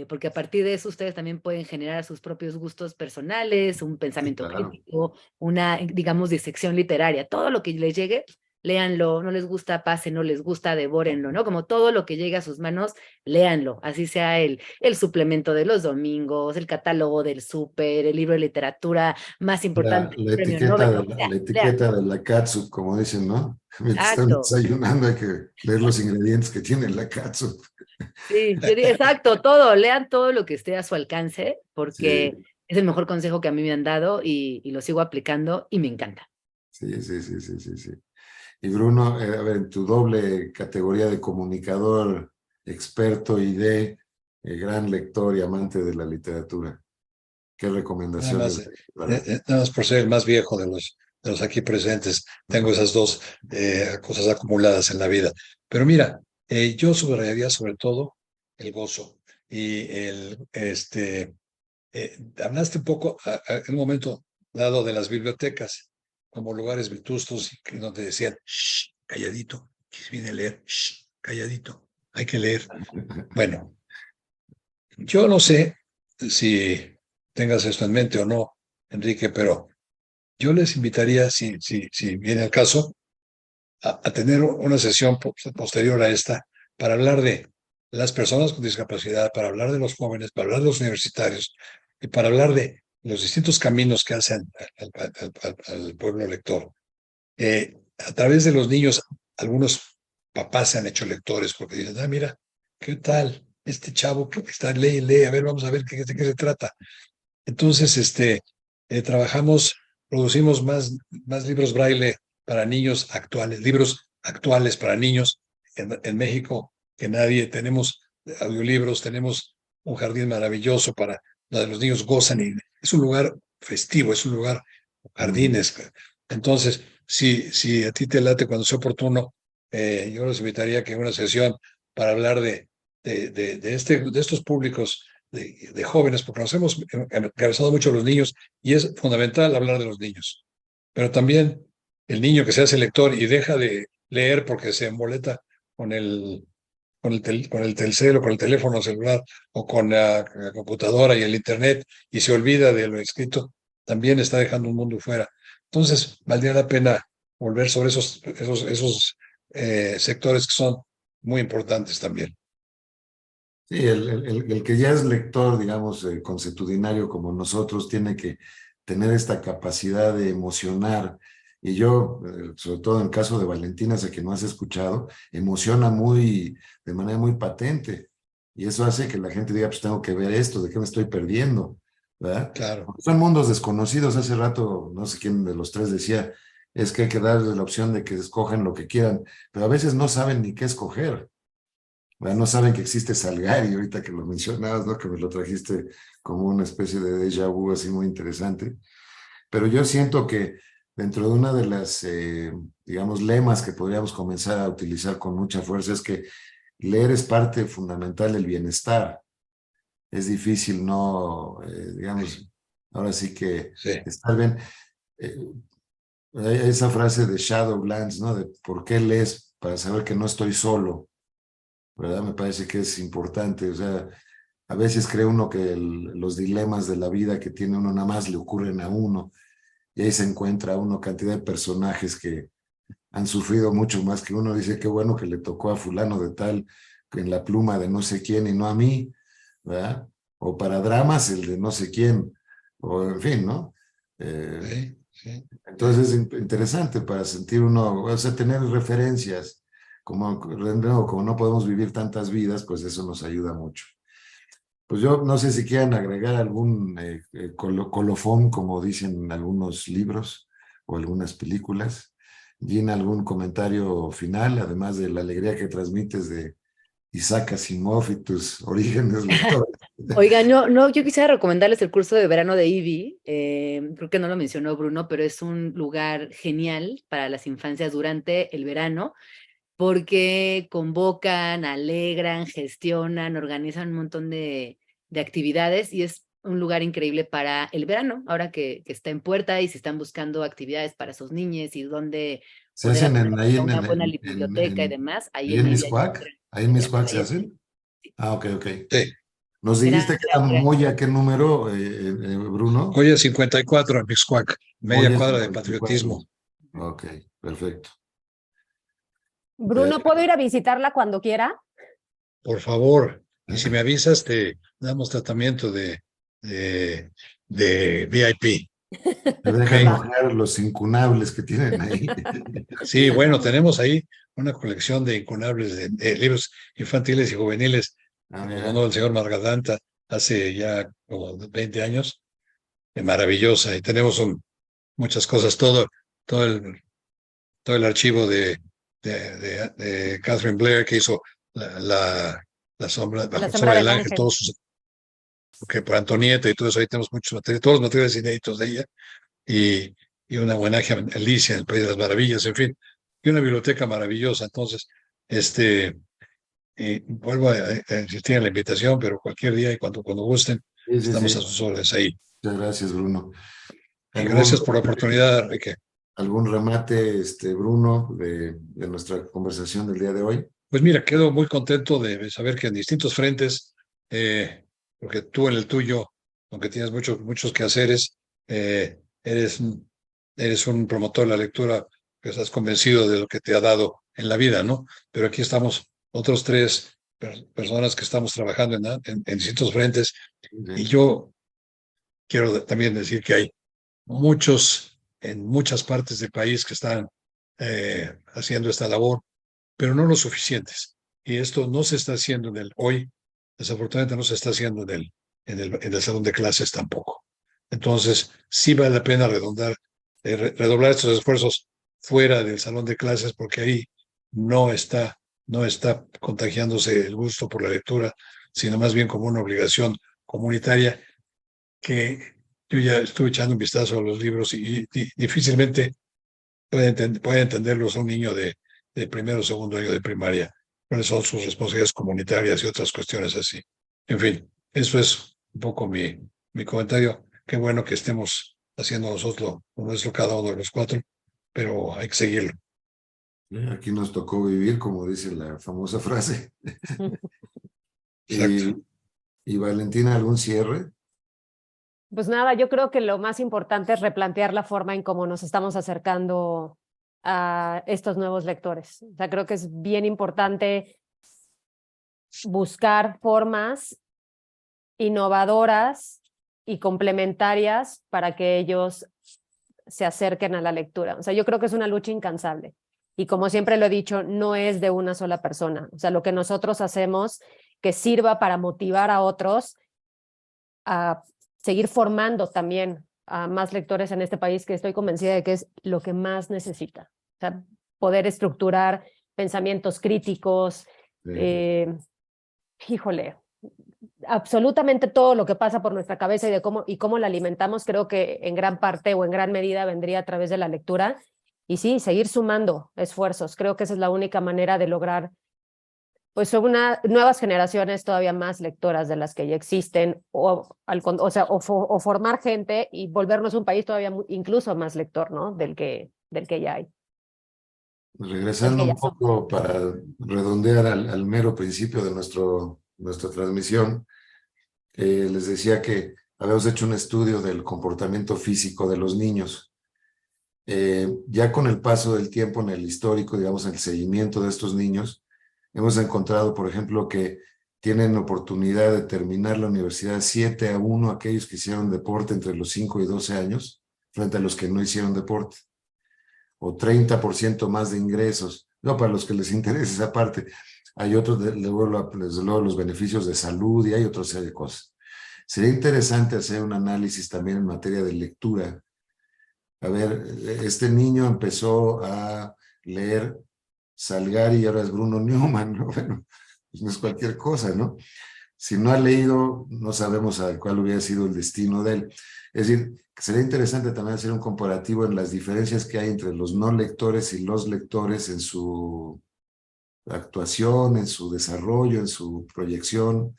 Porque a partir de eso ustedes también pueden generar sus propios gustos personales, un sí, pensamiento claro. crítico, una, digamos, disección literaria. Todo lo que les llegue, léanlo, no les gusta, pasen, no les gusta, devórenlo, ¿no? Como todo lo que llegue a sus manos, léanlo, así sea el suplemento de los domingos, el catálogo del súper, el libro de literatura más importante, el premio Nobel, lo que sea, La léanlo. etiqueta de la catsup, como dicen, ¿no? Mientras están Exacto. desayunando hay que leer los ingredientes que tiene la catsup. Sí, exacto, todo, lean todo lo que esté a su alcance, porque Sí, es el mejor consejo que a mí me han dado y lo sigo aplicando y me encanta. sí. Y Bruno, a ver, en tu doble categoría de comunicador, experto y de gran lector y amante de la literatura, ¿qué Nada más, recomendaciones para... nada más por ser el más viejo de los aquí presentes, tengo esas dos cosas acumuladas en la vida. Pero mira, yo subrayaría sobre todo el gozo y hablaste un poco en un momento dado de las bibliotecas como lugares vetustos donde decían, "Shh, calladito, que viene a leer, shh, calladito, hay que leer". Bueno, yo no sé si tengas esto en mente o no, Enrique, pero yo les invitaría, si viene el caso, a tener una sesión posterior a esta para hablar de las personas con discapacidad, para hablar de los jóvenes, para hablar de los universitarios y para hablar de los distintos caminos que hacen al pueblo lector. A través de los niños, algunos papás se han hecho lectores porque dicen, ah, mira, ¿qué tal? Este chavo que está, lee, a ver, vamos a ver de qué se trata. Entonces, trabajamos, producimos más libros braille para niños actuales, libros actuales para niños en México que nadie. Tenemos audiolibros, tenemos un jardín maravilloso para donde los niños gozan y es un lugar festivo, es un lugar, Mm, jardines. Entonces, si a ti te late cuando sea oportuno, yo los invitaría a que una sesión para hablar de estos públicos de jóvenes, porque nos hemos interesado mucho los niños y es fundamental hablar de los niños. Pero también el niño que se hace lector y deja de leer porque se emboleta con con el Telcel o con el teléfono celular o con la computadora y el internet y se olvida de lo escrito, también está dejando un mundo fuera. Entonces, valdría la pena volver sobre esos sectores que son muy importantes también. sí, el que ya es lector, digamos, consuetudinario como nosotros, tiene que tener esta capacidad de emocionar. Y yo, sobre todo en el caso de Valentina, sé que no has escuchado, emociona de manera muy patente. Y eso hace que la gente diga, pues tengo que ver esto, ¿de qué me estoy perdiendo? ¿Verdad? Claro. Porque son mundos desconocidos. Hace rato, no sé quién de los tres decía, es que hay que darles la opción de que escojan lo que quieran, pero a veces no saben ni qué escoger. ¿Verdad? No saben que existe Salgari, ahorita que lo mencionabas, ¿no? Que me lo trajiste como una especie de déjà vu así muy interesante. Pero yo siento que dentro de una de las, digamos, lemas que podríamos comenzar a utilizar con mucha fuerza es que leer es parte fundamental del bienestar. Es difícil no, digamos, ahora sí que Sí. estar bien. Eh, Hay esa frase de Shadowlands, ¿no? De ¿por qué lees? Para saber que no estoy solo, ¿verdad? Me parece que es importante, o sea, A veces cree uno que los dilemas de la vida que tiene uno nada más le ocurren a uno, y ahí se encuentra uno cantidad de personajes que han sufrido mucho más que uno. Dice, qué bueno que le tocó a fulano de tal, que en la pluma de no sé quién y no a mí, ¿verdad? O para dramas el de no sé quién, o en fin, ¿no? Sí, sí. Entonces es interesante para sentir uno, o sea, tener referencias, como no podemos vivir tantas vidas, pues eso nos ayuda mucho. Pues yo no sé si quieran agregar algún colofón, como dicen algunos libros o algunas películas. Gina, ¿algún comentario final, además de la alegría que transmites de Isaac Asimov y tus orígenes lectores? Oiga, no, yo quisiera recomendarles el curso de verano de IBI. Creo que no lo mencionó Bruno, pero es un lugar genial para las infancias durante el verano, porque convocan, alegran, gestionan, organizan un montón de actividades y es un lugar increíble para el verano, ahora que está en puerta y si están buscando actividades para sus niños y dónde ¿Se poder hacen acceder a una buena biblioteca y demás, ahí ahí en en IBI hay un Miscuac? gran ¿Ahí en Miscuac se ahí en- hacen? Ah, ok, ok. Sí. Nos Era, dijiste que era Moya, ¿qué número, Bruno? Hoy es 54 en Mixcoac, media Moya cuadra de 54. patriotismo. Ok, perfecto. Bruno, ¿puedo ir a visitarla cuando quiera? Por favor, y si me avisas, te damos tratamiento de, de VIP. Te dejan ¿Ok? Va. ojear los incunables que tienen ahí. Sí, bueno, tenemos ahí una colección de incunables de libros infantiles y juveniles Ah, que nos mira. donó el señor Margalanta hace ya como 20 años, maravillosa. Y tenemos muchas cosas, todo el, todo el archivo de Catherine Blair que hizo la sombra, La bajo la sombra sombra del del ángel, ángel. todos sus, porque por Antonieta y todo eso, ahí tenemos muchos materiales, todos los materiales inéditos de ella, y, y un homenaje a Alicia en el País de las Maravillas, en fin, y una biblioteca maravillosa. Entonces, este, vuelvo a insistir en la invitación, pero cualquier día y cuando gusten, Sí, sí, estamos a sí. sus órdenes ahí. Muchas gracias, Bruno. Y ¿Algún, gracias por la oportunidad, Enrique. algún remate, Bruno, de nuestra conversación del día de hoy? Pues mira, quedo muy contento de saber que en distintos frentes, porque tú en el tuyo, aunque tienes muchos quehaceres, eres, eres un promotor de la lectura, que estás convencido de lo que te ha dado en la vida, ¿no? Pero aquí estamos otros tres personas que estamos trabajando en distintos frentes, y Sí. yo quiero también decir que hay muchos en muchas partes del país que están haciendo esta labor, pero no lo suficientes. Y esto no se está haciendo hoy, desafortunadamente no se está haciendo en el salón de clases tampoco. Entonces, sí vale la pena redoblar estos esfuerzos fuera del salón de clases, porque ahí no está, no está contagiándose el gusto por la lectura, sino más bien como una obligación comunitaria que yo ya estuve echando un vistazo a los libros y difícilmente puede entenderlos a un niño de primero o segundo año de primaria, cuáles son sus responsabilidades comunitarias y otras cuestiones así. En fin, eso es un poco mi comentario. Qué bueno que estemos haciendo nosotros lo nuestro cada uno de los cuatro, pero hay que seguirlo. Aquí nos tocó vivir, como dice la famosa frase. Exacto. Y, y Valentina, ¿algún cierre? Pues nada, yo creo que lo más importante es replantear la forma en cómo nos estamos acercando a estos nuevos lectores. O sea, creo que es bien importante buscar formas innovadoras y complementarias para que ellos se acerquen a la lectura. O sea, yo creo que es una lucha incansable. Y como siempre lo he dicho, no es de una sola persona. O sea, lo que nosotros hacemos que sirva para motivar a otros a seguir formando también a más lectores en este país, que estoy convencida de que es lo que más necesita. O sea, poder estructurar pensamientos críticos, híjole, absolutamente todo lo que pasa por nuestra cabeza y cómo la alimentamos, creo que en gran parte o en gran medida vendría a través de la lectura. Y sí, seguir sumando esfuerzos. Creo que esa es la única manera de lograr pues nuevas generaciones todavía más lectoras de las que ya existen, o formar gente y volvernos un país todavía incluso más lector, ¿no? Del que ya hay, del Regresando que ya un somos. poco para redondear al mero principio de nuestra transmisión, les decía que habíamos hecho un estudio del comportamiento físico de los niños. Ya con el paso del tiempo en el histórico, digamos, en el seguimiento de estos niños, hemos encontrado, por ejemplo, que tienen oportunidad de terminar la universidad 7-1 aquellos que hicieron deporte entre los 5 y 12 años, frente a los que no hicieron deporte. O 30% más de ingresos. No, para los que les interese esa parte. Hay otros, desde luego, los beneficios de salud y hay otra serie de cosas. Sería interesante hacer un análisis también en materia de lectura. A ver, este niño empezó a leer Salgari y ahora es Bruno Newman, ¿no? Bueno, pues no es cualquier cosa, ¿no? Si no ha leído, no sabemos a cuál hubiera sido el destino de él. Es decir, sería interesante también hacer un comparativo en las diferencias que hay entre los no lectores y los lectores en su actuación, en su desarrollo, en su proyección,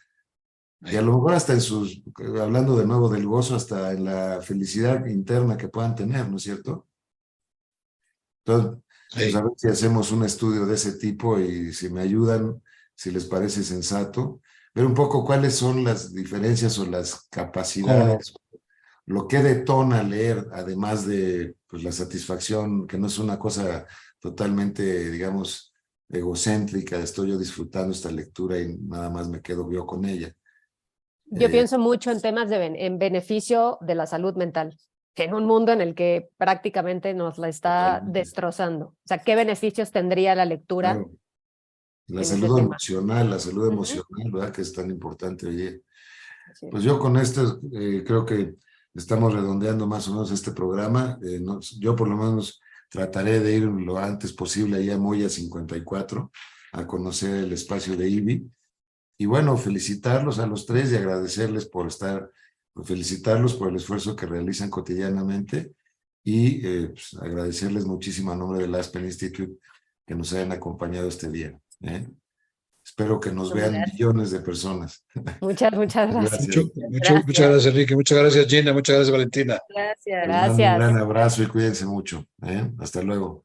y a lo mejor hasta en sus, hablando de nuevo del gozo, hasta en la felicidad interna que puedan tener, ¿no es cierto? Entonces, pues a ver si hacemos un estudio de ese tipo y si me ayudan, si les parece sensato, ver un poco cuáles son las diferencias o las capacidades, lo que detona leer, además de pues, la satisfacción, que no es una cosa totalmente, digamos, egocéntrica, estoy yo disfrutando esta lectura y nada más me quedo yo con ella. Yo pienso mucho en temas en beneficio de la salud mental, que en un mundo en el que prácticamente nos la está destrozando. O sea, ¿qué beneficios tendría la lectura? Claro. La salud emocional, ¿verdad? Que es tan importante hoy. Pues yo con esto creo que estamos redondeando más o menos este programa. Yo por lo menos trataré de ir lo antes posible allá a Moya 54 a conocer el espacio de IBI. Y bueno, felicitarlos a los tres y agradecerles por felicitarlos por el esfuerzo que realizan cotidianamente y pues, agradecerles muchísimo a nombre del Aspen Institute que nos hayan acompañado este día. Espero que nos vean millones de personas. Muchas gracias. Muchas gracias, Enrique. Muchas gracias, Gina. Muchas gracias, Valentina. Gracias. Les mando un gran abrazo y cuídense mucho. Hasta luego.